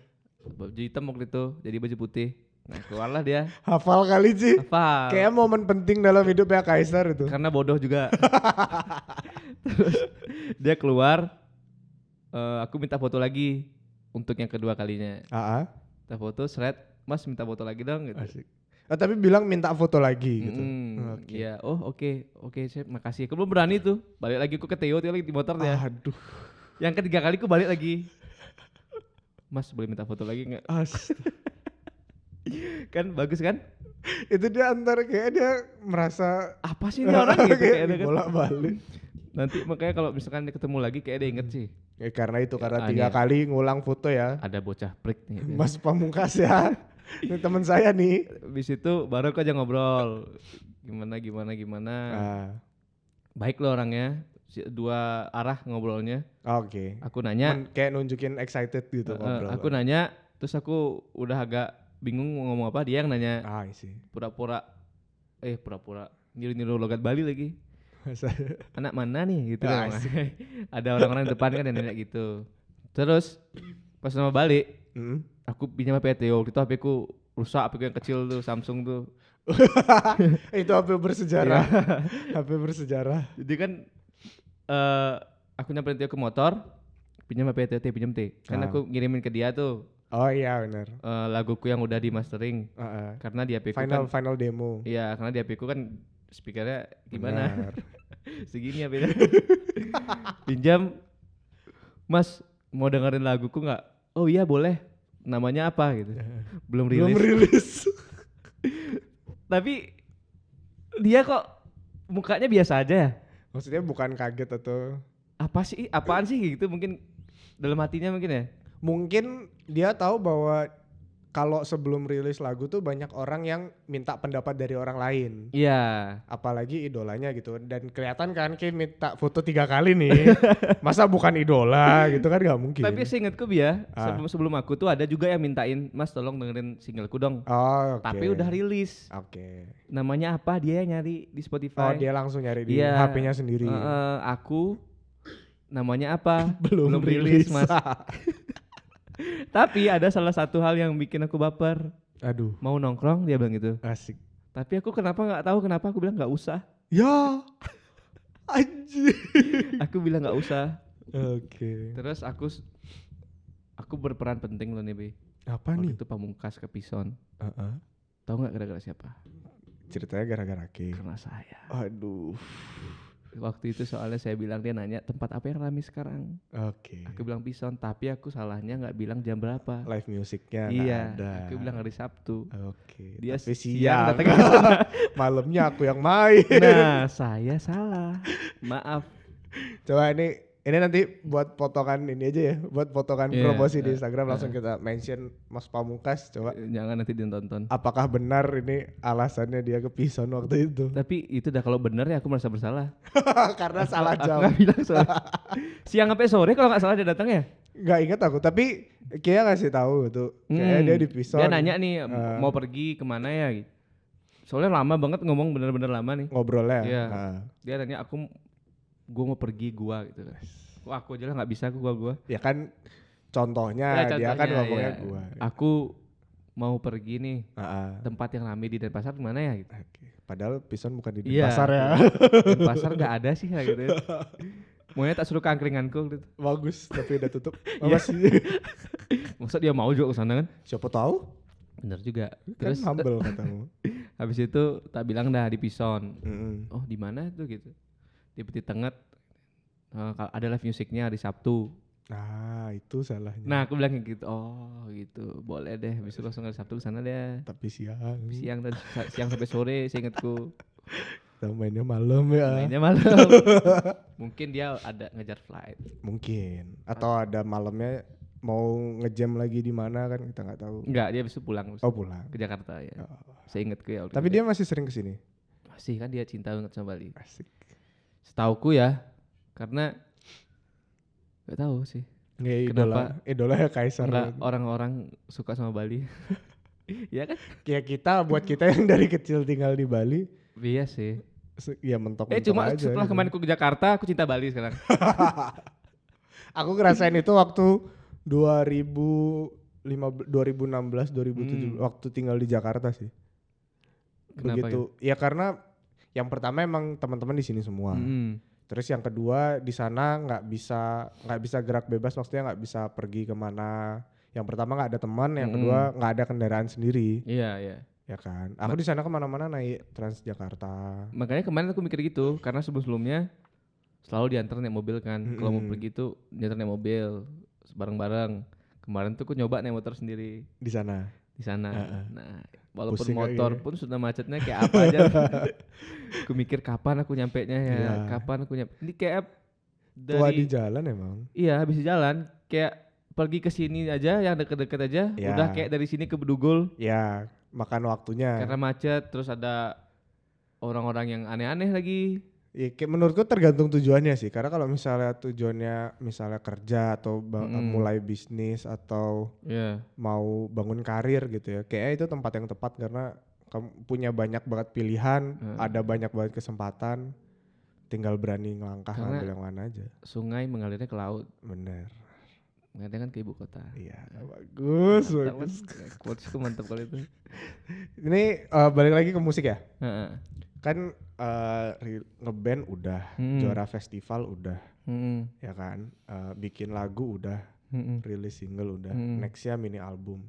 Baju hitam waktu itu, jadi baju putih. Nah keluarlah dia. Hafal kali sih. Hafal. Kayak momen penting dalam hidupnya Kaisar itu. Karena bodoh juga. Terus dia keluar, aku minta foto lagi untuk yang kedua kalinya. Minta foto, mas minta foto lagi dong gitu. Asik. Tapi bilang minta foto lagi gitu. Iya, oke, saya makasih. Aku belum berani tuh, balik lagi aku ke Teo lagi di motor dia. Aduh. Yang ketiga kali aku balik lagi. Mas boleh minta foto lagi nggak? Kan bagus kan? Itu dia antara kayak dia merasa apa sih ini orang gitu kayak kan? Bolak-balik. Nanti makanya kalau misalkan dia ketemu lagi kayak dia inget sih. Karena 3 kali ngulang foto ya. Ada bocah prik nih. Mas Pamungkas ya. Ini teman saya nih. Habis itu baru aku aja ngobrol. Gimana. Baik lo orangnya. 2 arah ngobrolnya. Oke. Aku nanya. Kayak nunjukin excited gitu ngobrol. Aku nanya, terus aku udah agak bingung mau ngomong apa. Dia yang nanya. Pura-pura niru-niru logat Bali lagi. Anak mana nih gitu kan. Ada orang-orang depan kan yang nanya gitu. Terus pas sama balik, aku pinjam HP Teo. Waktu itu HP ku rusak, HP ku yang kecil tuh, Samsung tuh. Itu HP bersejarah. HP bersejarah. Jadi kan aku nyamperin Teo ke motor, pinjam HP Teo, pinjam T. Kan aku ngirimin ke dia tuh. Oh iya benar. Laguku yang udah di mastering. Karena di HP ku final demo. Iya, karena di HP ku kan speakernya gimana? Segini ya beda. Pinjam, Mas mau dengerin laguku nggak? Oh iya boleh. Namanya apa gitu? Belum rilis. Tapi dia kok mukanya biasa aja ya? Maksudnya bukan kaget atau? Apaan sih gitu, mungkin dalam hatinya mungkin ya? Mungkin dia tahu bahwa kalau sebelum rilis lagu tuh banyak orang yang minta pendapat dari orang lain. Iya. Apalagi idolanya gitu. Dan kelihatan kan kayak minta foto 3 kali nih. Masa bukan idola gitu kan gak mungkin. Tapi seingatku sebelum aku tuh ada juga yang mintain, Mas tolong dengerin singleku dong. Tapi udah rilis. Namanya apa dia nyari di Spotify. Dia langsung nyari di HP-nya sendiri. Aku namanya apa? Belum rilis Mas. Tapi ada salah satu hal yang bikin aku baper. Aduh. Mau nongkrong dia bilang gitu. Asik. Tapi aku nggak tahu kenapa aku bilang nggak usah. Ya. Anjir. Aku bilang nggak usah. Oke. Terus aku berperan penting loh nih, Bi. Apa nih? Itu Pamungkas ke Pison. Tahu nggak gara-gara siapa? Ceritanya gara-gara Ki. Karena saya. Aduh. Waktu itu soalnya saya bilang, dia nanya tempat apa yang ramai sekarang. Oke. Aku bilang Pison, tapi aku salahnya nggak bilang jam berapa. Live musiknya Iya, ada. aku bilang hari Sabtu. Oke. Dia tapi siang datang ke sana. Malamnya aku yang main. Nah, saya salah. Maaf. Coba ini nanti buat potongan ini aja ya, buat potongan promosi di Instagram langsung kita mention Mas Pamungkas. Coba jangan nanti ditonton. Apakah benar ini alasannya dia ke Pison waktu itu? Tapi itu dah, kalau benar ya aku merasa bersalah. Karena salah jam. Aku gak bilang soalnya. Siang sampai sore kalau nggak salah dia datang ya. Nggak ingat aku, tapi kayak ngasih tahu tuh. Kayak dia di Pison. Dia nanya nih mau pergi kemana ya gitu. Soalnya lama banget ngomong, bener-bener lama nih. Ngobrolnya. Iya. Dia nanya gue mau pergi gua gitu. Wah, aku aja lah nggak bisa gua. Ya kan contohnya dia kan ngomongnya gua. Aku mau pergi nih. Tempat yang ramai di Denpasar mana ya gitu. Padahal Pison bukan di Denpasar ya. Denpasar nggak ada sih lah gitu. Maunya tak suruh ke angkringanku gitu. Bagus, tapi udah tutup. Masih. Masa dia mau juga kesana kan? Siapa tahu? Bener juga. Terus kan humble katamu. Habis itu tak bilang dah di Pison. Oh di mana tuh gitu? Di Peti Tenget. Ada live musiknya hari Sabtu. Nah itu salahnya. Nah aku bilang gitu. Oh gitu, boleh deh. Besok langsung hari Sabtu kesana deh. Tapi siang. Siang sampai sore seingatku. Mainnya malam ya. Mainnya malam. Mungkin dia ada ngejar flight. Mungkin. Atau ada malamnya mau ngejam lagi di mana kan kita nggak tahu. Enggak, dia besok pulang. Oh pulang. Ke Jakarta ya. Seingatku ya. Tapi dia masih sering kesini. Masih kan, dia cinta banget sama Bali. Asik. Setauku ya. Karena gak tahu sih. Kenapa idola Kaisar. Orang-orang suka sama Bali. Iya kan? Kayak buat kita yang dari kecil tinggal di Bali. Iya sih. Ya mentok cuma aja. Setelah kemarin ke Jakarta, aku cinta Bali sekarang. Aku ngerasain itu waktu 2016, 2017 waktu tinggal di Jakarta sih. Kenapa begitu? Ya karena yang pertama emang teman-teman di sini semua. Terus yang kedua di sana nggak bisa gerak bebas, maksudnya nggak bisa pergi kemana. Yang pertama nggak ada teman, yang kedua nggak ada kendaraan sendiri. Iya. Ya kan. Aku di sana kemana-mana naik Transjakarta. Makanya kemarin aku mikir gitu, karena sebelumnya selalu diantar naik mobil kan. Kalau mau pergi tuh diantar naik mobil bareng-bareng. Kemarin tuh aku nyoba naik motor sendiri. Di sana. Nah, walaupun pusing motor pun sudah macetnya kayak apa aja. Aku mikir kapan aku nyampenya ya. Kapan aku nyampe. Ini kayak tua di jalan emang. Iya, habis di jalan kayak pergi ke sini aja yang deket-deket aja, udah kayak dari sini ke Bedugul. Ya, makan waktunya. Karena macet, terus ada orang-orang yang aneh-aneh lagi. Ya, menurutku tergantung tujuannya sih. Karena kalau misalnya tujuannya misalnya kerja atau mulai bisnis atau mau bangun karir gitu ya, kayaknya itu tempat yang tepat karena kamu punya banyak banget pilihan, ada banyak banget kesempatan, tinggal berani ngelangkah ngambil yang mana aja. Sungai mengalirnya ke laut. Bener. Mengalirnya kan ke ibu kota. Iya, bagus. Quotesku mantap kali itu. Ini balik lagi ke musik ya. Kan ngeband udah, juara festival udah, ya kan, bikin lagu udah, rilis single udah, nextnya mini album.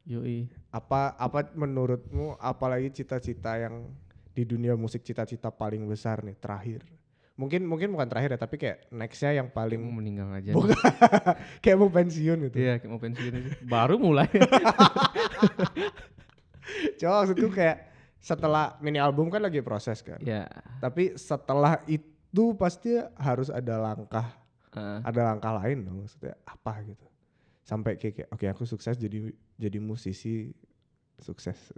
Yoi. Apa menurutmu, apalagi cita-cita yang di dunia musik, cita-cita paling besar nih terakhir? Mungkin bukan terakhir ya, tapi kayak nextnya yang paling mau meninggal aja. Kayak mau pensiun gitu. Iya, kayak mau pensiun aja. Baru mulai. Coba maksudku kayak setelah mini album kan lagi proses kan. Iya. Tapi setelah itu pasti harus ada langkah lain dong, maksudnya apa gitu. Sampai kayak oke, aku sukses jadi musisi sukses.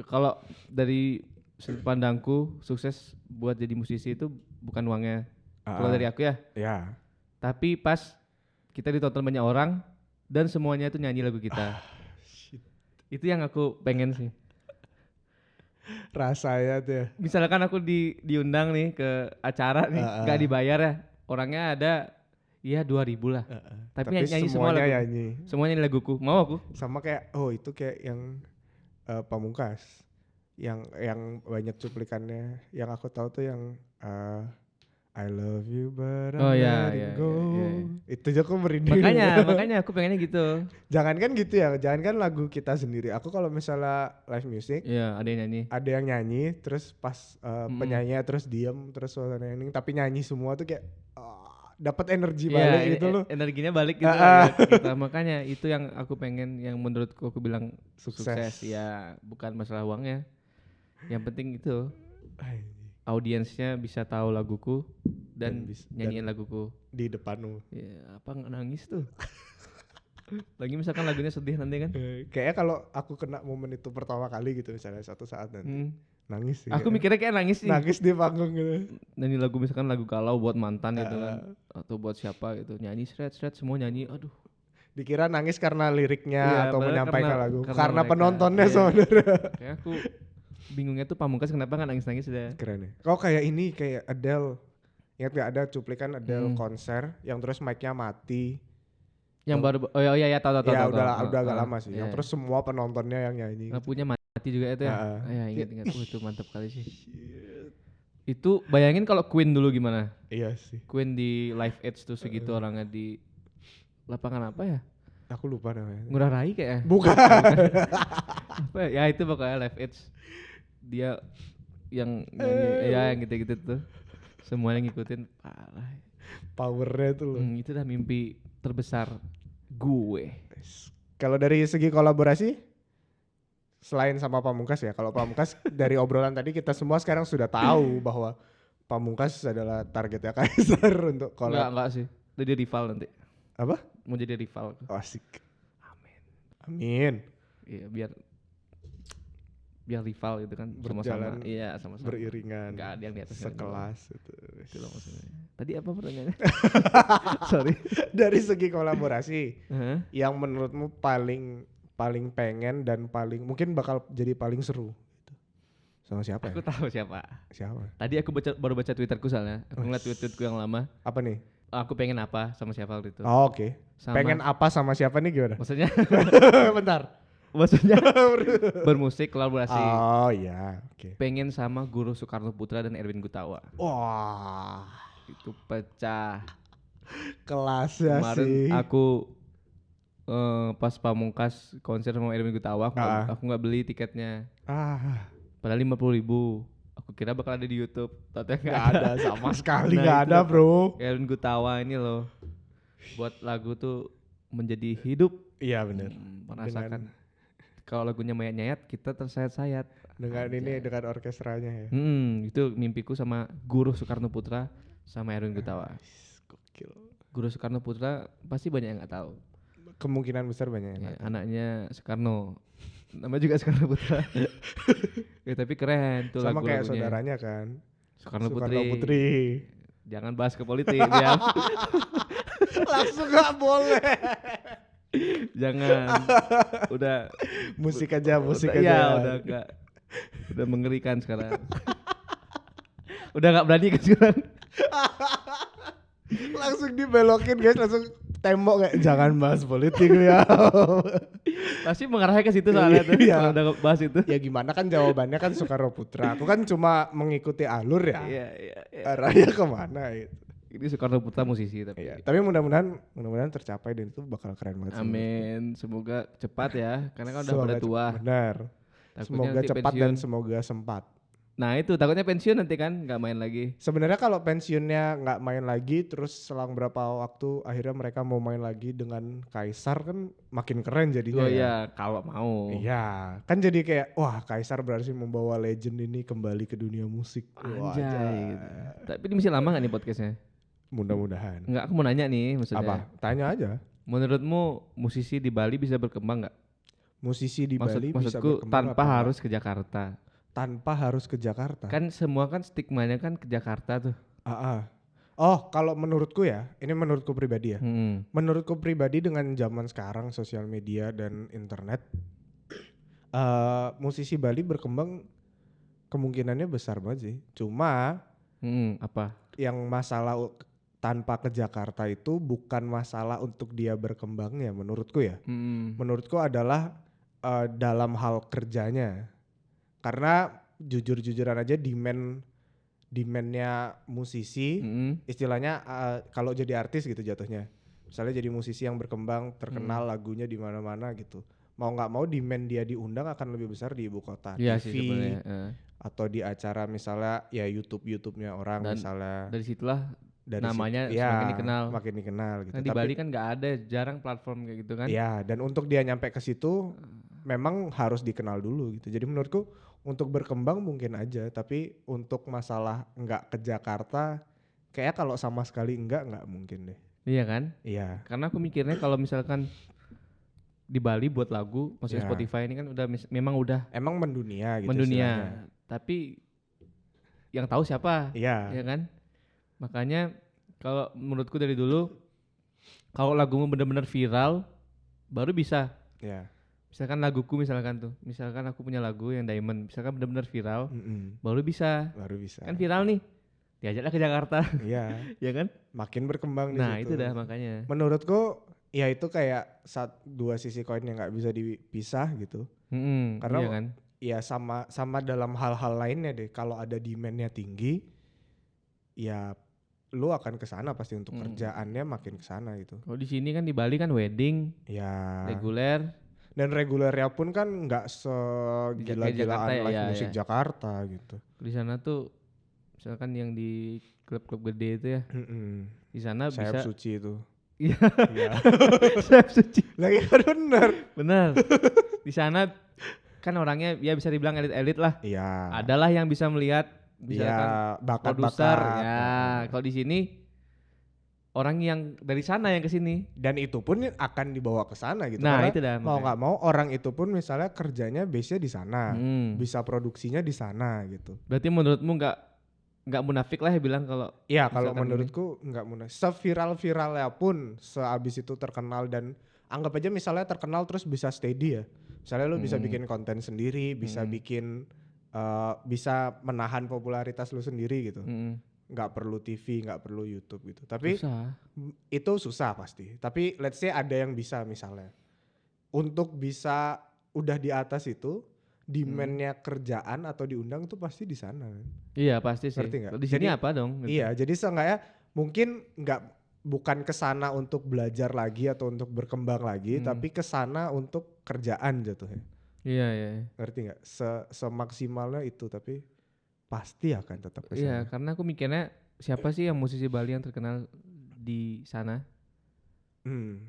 Kalau dari sudut pandangku, sukses buat jadi musisi itu bukan uangnya. Kalau dari aku ya. Ya. Tapi pas kita ditonton banyak orang dan semuanya itu nyanyi lagu kita. Itu yang aku pengen sih. Rasanya tuh ya. Misalkan aku diundang nih ke acara nih, gak dibayar ya. Orangnya ada 2.000 lah. Tapi nyanyi semua lagu. Semuanya nyanyi laguku. Mau aku. Sama kayak itu kayak yang Pamungkas. Yang banyak cuplikannya. Yang aku tahu tuh yang I love you but I'm letting go. Itu aja aku merinding. Makanya aku pengennya gitu. Jangankan gitu ya, jangankan lagu kita sendiri. Aku kalau misalnya live music, iya ada yang nyanyi. Ada yang nyanyi, terus pas penyanyinya terus diem, terus suasana hening, tapi nyanyi semua tuh kayak dapat energi balik gitu loh. Energinya balik gitu. Gitu. Makanya itu yang aku pengen, yang menurutku aku bilang sukses. Ya bukan masalah uangnya. Yang penting itu audiensnya bisa tahu laguku dan nyanyiin laguku di depanmu. Ya apa nggak nangis tuh? Lagi misalkan lagunya sedih nanti kan? Kayaknya kalau aku kena momen itu pertama kali gitu misalnya satu saat nanti nangis sih. Aku mikirnya kayak nangis sih. Nangis di panggung gitu. Nyanyi lagu misalkan lagu galau buat mantan gitu kan, atau buat siapa gitu, nyanyi shred semua nyanyi, aduh. Dikira nangis karena liriknya atau menyampaikan lagu, karena penontonnya saudara. Kayak aku bingungnya tuh Pamungkas kenapa nggak nangis udah. Keren ya. Kok kayak ini kayak Adele, ingat gak ada cuplikan Adele konser yang terus mic-nya mati. Yang baru, oh iya tahu. Ya udah agak lama sih. Yang terus semua penontonnya yang nyanyi. Punya mati juga itu ya. Ya ingat. Itu mantap kali sih. Itu bayangin kalau Queen dulu gimana? Iya sih. Queen di Live Aid tuh segitu orangnya di lapangan apa ya? Aku lupa namanya. Ngurah Rai kayaknya. Bukan. Apa ya? Ya itu pokoknya Live Aid. Dia yang nyanyi, yang gitu-gitu tuh. Semuanya ngikutin, parah. Powernya tuh loh. Itu dah mimpi terbesar gue. Kalau dari segi kolaborasi, selain sama Pamungkas ya, kalau Pamungkas dari obrolan tadi kita semua sekarang sudah tahu bahwa Pamungkas adalah targetnya Kaisar untuk kolab. Enggak sih, jadi rival nanti. Apa? Mau jadi rival. Oh, asik. Amin. Iya biar rival gitu kan, sama-sama. Iya sama-sama. Beriringan. Gak ada yang di atas sekelas itu. Itulah maksudnya. Tadi apa pertanyaannya? Sorry. Dari segi kolaborasi, yang menurutmu paling pengen dan paling mungkin bakal jadi paling seru gitu. Sama siapa? Aku tahu siapa. Siapa? Tadi aku baru baca Twitterku soalnya. Aku ngeliat tweetku yang lama. Apa nih? Aku pengen apa sama siapa waktu itu. Oh, oke. Pengen apa sama siapa nih gimana? Maksudnya? Bentar. Maksudnya bermusik kolaborasi. Oh iya, oke. Pengen sama Guru Soekarno Putra dan Erwin Gutawa. Wah, itu pecah. Kelasnya kemarin sih. Aku pas Pamungkas konser sama Erwin Gutawa, aku nggak beli tiketnya. Padahal 50.000. Aku kira bakal ada di YouTube. Tapi nggak ada sama sekali nggak ada bro. Erwin Gutawa ini loh, buat lagu tuh menjadi hidup. Iya benar. Merasakan. Kalau lagunya nyayat kita tersayat-sayat dengan ini dengan orkestranya ya. Itu mimpiku sama Guru Soekarno Putra sama Erwin Gutawa. Gokil. Guru Soekarno Putra pasti banyak yang nggak tahu. Kemungkinan besar banyak yang nggak tahu. Anaknya Soekarno, namanya juga Soekarno Putra. Ya, tapi keren tuh sama lagu-lagunya. Kayak saudaranya kan. Soekarno Putri. Jangan bahas ke politik dia. Langsung nggak boleh. Jangan. Udah musik aja. Ya udah enggak. Udah mengerikan sekarang. Udah enggak berani kan sekarang. Langsung dibelokin guys, langsung tembok kayak jangan bahas politik ya. Pasti mengarahnya ke situ soalnya tuh. Kalau udah bahas itu. Ya gimana kan jawabannya kan Soekarno Putra. Aku kan cuma mengikuti alur ya. Iya. Arahnya kemana gitu. Ini Soekarno Putra musisi tapi. Iya, tapi mudah-mudahan tercapai dan itu bakal keren banget. Amin, semoga cepat ya, karena kan udah pada tua. Benar. Semoga cepat pensiun. Dan semoga sempat. Nah itu takutnya pensiun nanti kan nggak main lagi. Sebenarnya kalau pensiunnya nggak main lagi, terus selang berapa waktu akhirnya mereka mau main lagi dengan Kaisar kan makin keren jadinya. Oh iya, kalau mau. Iya, kan jadi kayak wah Kaisar berhasil membawa legend ini kembali ke dunia musik. Anjay. Gitu. Tapi ini masih lama nggak nih podcastnya? Mudah-mudahan. Enggak, aku mau nanya nih maksudnya. Apa? Tanya aja. Menurutmu musisi di Bali bisa berkembang nggak? Musisi di Bali bisa berkembang tanpa harus ke Jakarta. Tanpa harus ke Jakarta? Kan semua kan stigmanya kan ke Jakarta tuh. Oh kalau menurutku ya, ini menurutku pribadi ya. Menurutku pribadi dengan zaman sekarang sosial media dan internet, musisi Bali berkembang kemungkinannya besar banget sih. Cuma apa? Yang masalah tanpa ke Jakarta itu bukan masalah untuk dia berkembangnya menurutku ya. Menurutku adalah dalam hal kerjanya. Karena jujur-jujuran aja demandnya musisi istilahnya kalau jadi artis gitu jatuhnya. Misalnya jadi musisi yang berkembang, terkenal lagunya di mana-mana gitu. Mau nggak mau demand dia diundang akan lebih besar di ibu kota. Iya TV sih sebenarnya. atau di acara misalnya ya YouTube-nya orang. Dan misalnya. Dari situlah namanya semakin dikenal. Makin dikenal gitu. Kan di Bali kan nggak ada, jarang platform kayak gitu kan. Iya, dan untuk dia nyampe ke situ memang harus dikenal dulu gitu. Jadi menurutku untuk berkembang mungkin aja, tapi untuk masalah nggak ke Jakarta, kayaknya kalau sama sekali nggak mungkin deh. Iya kan? Iya. Karena aku mikirnya kalau misalkan di Bali buat lagu, maksudnya Spotify ini kan udah memang udah emang mendunia gitu. Mendunia. Tapi yang tahu siapa? Iya. Ya kan? Makanya kalau menurutku dari dulu, kalau lagumu benar-benar viral, baru bisa. Iya. Misalkan laguku misalkan aku punya lagu yang Diamond, misalkan benar-benar viral, baru bisa. Kan viral nih, diajaklah ke Jakarta. Iya. Ya kan? Makin berkembang nah di situ. Itu dah makanya. Menurutku ya itu kayak dua sisi koin yang nggak bisa dipisah gitu. Karena iya kan? Ya sama dalam hal-hal lainnya deh. Kalau ada demandnya tinggi, ya lu akan kesana pasti untuk kerjaannya makin kesana gitu. Kalau di sini kan di Bali kan wedding, ya reguler. Dan regulernya pun kan nggak segila-gilaan live musik Jakarta gitu. Di sana tuh misalkan yang di klub-klub gede itu ya, di sana bisa. Sayap Suci itu. Iya. Sayap Suci. Lagi kan benar. Di sana kan orangnya ya bisa dibilang elit-elit lah. Iya. Adalah yang bisa melihat misalkan produser ya. Kalau di sini orang yang dari sana yang ke sini, dan itu pun akan dibawa ke sana gitu. Nah, karena itu dah, mau nggak mau orang itu pun misalnya kerjanya base-nya di sana, bisa produksinya di sana gitu. Berarti menurutmu nggak munafik lah ya bilang kalau? Iya, kalau menurutku nggak munafik. Seviral-viralnya pun seabis itu terkenal, dan anggap aja misalnya terkenal terus bisa steady ya. Misalnya lu bisa bikin konten sendiri, bisa bikin bisa menahan popularitas lu sendiri gitu. Nggak perlu TV, nggak perlu YouTube gitu. Tapi itu susah pasti. Tapi let's say ada yang bisa misalnya. Untuk bisa udah di atas itu, demand-nya kerjaan atau diundang tuh pasti di sana kan. Iya pasti sih. Di sini apa dong? Gitu. Iya, jadi seenggaknya mungkin bukan kesana untuk belajar lagi atau untuk berkembang lagi, tapi kesana untuk kerjaan jatuhnya. Iya. Ngerti nggak? Semaksimalnya itu, tapi pasti akan tetap kesana. Iya, karena aku mikirnya siapa sih yang musisi Bali yang terkenal di sana?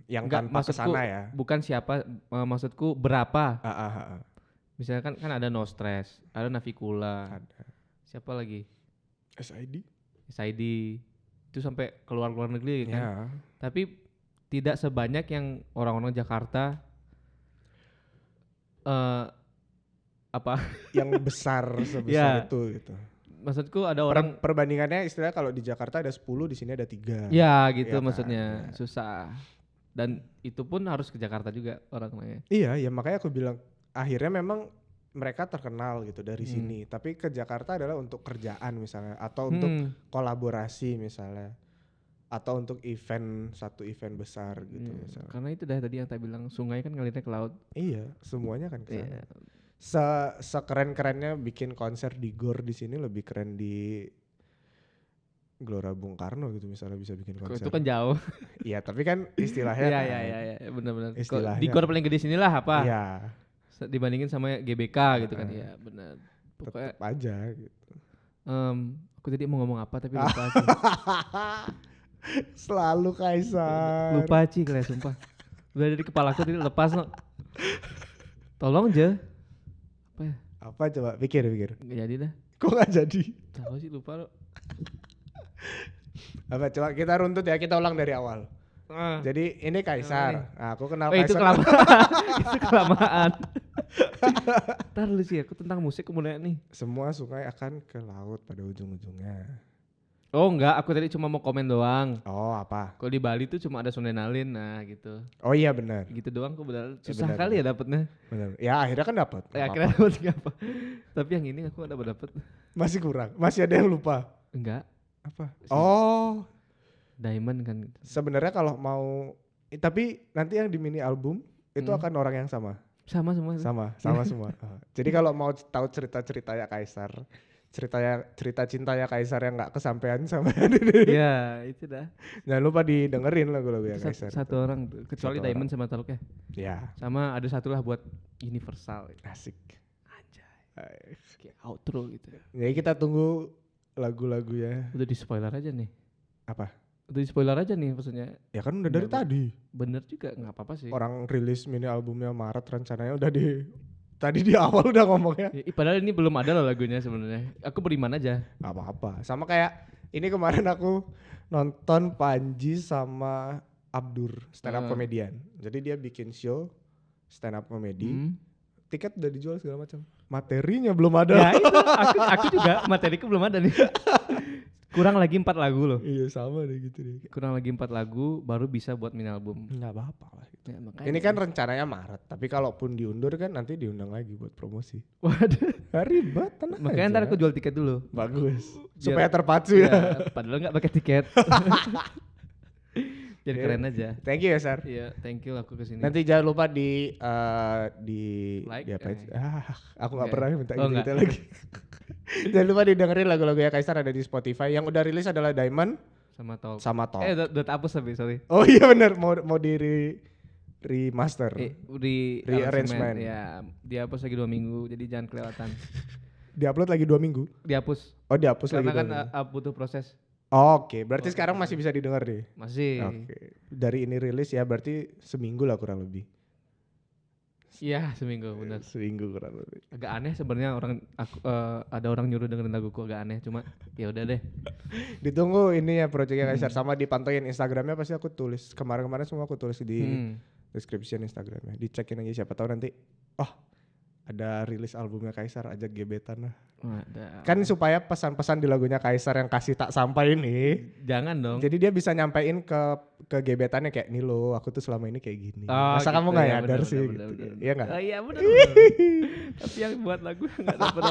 Yang tanpa kesana ya? Bukan siapa, maksudku berapa? Misalkan kan ada No Stress, ada Navikula, ada. Siapa lagi? SID. Itu sampai keluar negeri kan? Ya. Tapi tidak sebanyak yang orang-orang Jakarta. Yang besar sebesar itu gitu. Maksudku ada orang perbandingannya istilahnya kalau di Jakarta ada 10, di sini ada 3. Ya gitu ya, maksudnya kan? Susah. Dan itu pun harus ke Jakarta juga orang-orangnya. Iya, ya makanya aku bilang akhirnya memang mereka terkenal gitu dari sini, tapi ke Jakarta adalah untuk kerjaan misalnya, atau untuk kolaborasi misalnya, atau untuk satu event besar gitu misalnya. Karena itu tadi yang tak bilang sungai kan ngalirnya ke laut. Iya, semuanya kan ke sana. Sekeren-kerennya bikin konser di GOR di sini lebih keren di Gelora Bung Karno gitu misalnya bisa bikin konser. Itu kan jauh. Iya, tapi kan istilahnya Iya, benar-benar. Istilahnya di GOR paling gede sinilah apa? Iya. Dibandingin sama GBK gitu kan. Iya, benar. Pokoknya tetap aja gitu. Aku tadi mau ngomong apa tapi lupa sih. Selalu Kaisar. Lupa Ci, kayak sumpah. Udah dari kepalaku tadi lepas no. Tolong aja. Apa coba pikir. Gak jadi dah. Kok gak jadi? Tahu sih lupa lo. Apa coba kita runtut ya, kita ulang dari awal. Jadi ini Kaisar. Nah, aku kenal Kaisar. Itu kelamaan. Itu kelamaan. Ntar lu sih aku tentang musik kemudian nih. Semua sungai akan ke laut pada ujung-ujungnya. Oh enggak, aku tadi cuma mau komen doang. Oh apa? Kalau di Bali tuh cuma ada Sungai Nalin, nah gitu. Oh iya benar. Gitu doang kok benar. Susah kali ya dapetnya. Benar. Ya akhirnya kan dapat. Ya akhirnya dapat apa? Tapi yang ini aku gak dapet. Masih kurang. Masih ada yang lupa. Enggak. Apa? Oh. Diamond kan. Gitu. Sebenarnya kalau mau, tapi nanti yang di mini album itu akan orang yang sama. Sama semua. Sama semua. Jadi kalau mau tahu cerita-ceritanya Kaisar, cerita cintanya Kaisar yang nggak kesampaian sama ya itu dah. Jangan lupa didengerin lagu-lagu yang Kaisar. Satu orang tuh, kecuali satu Diamond orang. Sama Taluk ya. Ya. Sama ada satu lah buat universal. Asik. Anjay. Kayak outro gitu. Jadi kita tunggu lagu-lagu ya. Udah di spoiler aja nih. Apa? Udah di spoiler aja nih maksudnya. Ya kan udah dari tadi. Bener juga, nggak apa-apa sih. Orang rilis mini albumnya Maret, rencananya udah tadi di awal udah ngomongnya. Ya, padahal ini belum ada loh lagunya sebenarnya. Aku beriman aja. Gak apa-apa. Sama kayak ini kemarin aku nonton Panji sama Abdur stand up comedian. Jadi dia bikin show stand up comedy. Tiket udah dijual segala macam. Materinya belum ada. Ya itu aku juga materiku belum ada nih. Kurang lagi 4 lagu loh. Iya sama deh gitu deh. Kurang lagi 4 lagu baru bisa buat mini album. Nggak apa-apa lah. Gitu. Ya, ini kan rencananya Maret, tapi kalaupun diundur kan nanti diundang lagi buat promosi. Waduh. Ribet tenang. Makanya ntar aku jual tiket dulu. Bagus. Supaya terpacu ya. Padahal nggak pakai tiket. Jadi keren aja. Thank you ya Sar. Iya, thank you aku kesini. Nanti jangan lupa di like. Aku nggak pernah minta gitu lagi. Jangan lupa didengerin lagu-lagu ya Kaisar ada di Spotify. Yang udah rilis adalah Diamond sama Talk. Udah hapus tapi sorry. Oh iya benar mau di remaster. Di arrangement. Ya, dihapus lagi 2 minggu jadi jangan kelewatan. Diupload lagi 2 minggu. Dihapus. Oh dihapus karena lagi. Karena kan butuh proses. Oke, berarti sekarang masih bisa didengar deh. Masih. Oke. Dari ini rilis ya berarti seminggu lah kurang lebih. Iya seminggu benar. Seminggu kurang lebih. Agak aneh sebenarnya ada orang nyuruh dengerin laguku agak aneh cuma ya udah deh. Ditunggu ini ya projectnya Kaisar sama dipantauin Instagramnya pasti aku tulis kemarin semua aku tulis di description Instagramnya. Dicekin aja siapa tahu nanti ada rilis albumnya Kaisar ajak gebetan lah. Ada. Kan supaya pesan-pesan di lagunya Kaisar yang kasih tak sampai ini. Jangan dong. Jadi dia bisa nyampein ke gebetannya kayak nih loh, aku tuh selama ini kayak gini. Masa gitu, kamu gak nyadar sih? Bener. Iya gak? Iya bener. Tapi yang buat lagu gak dapet.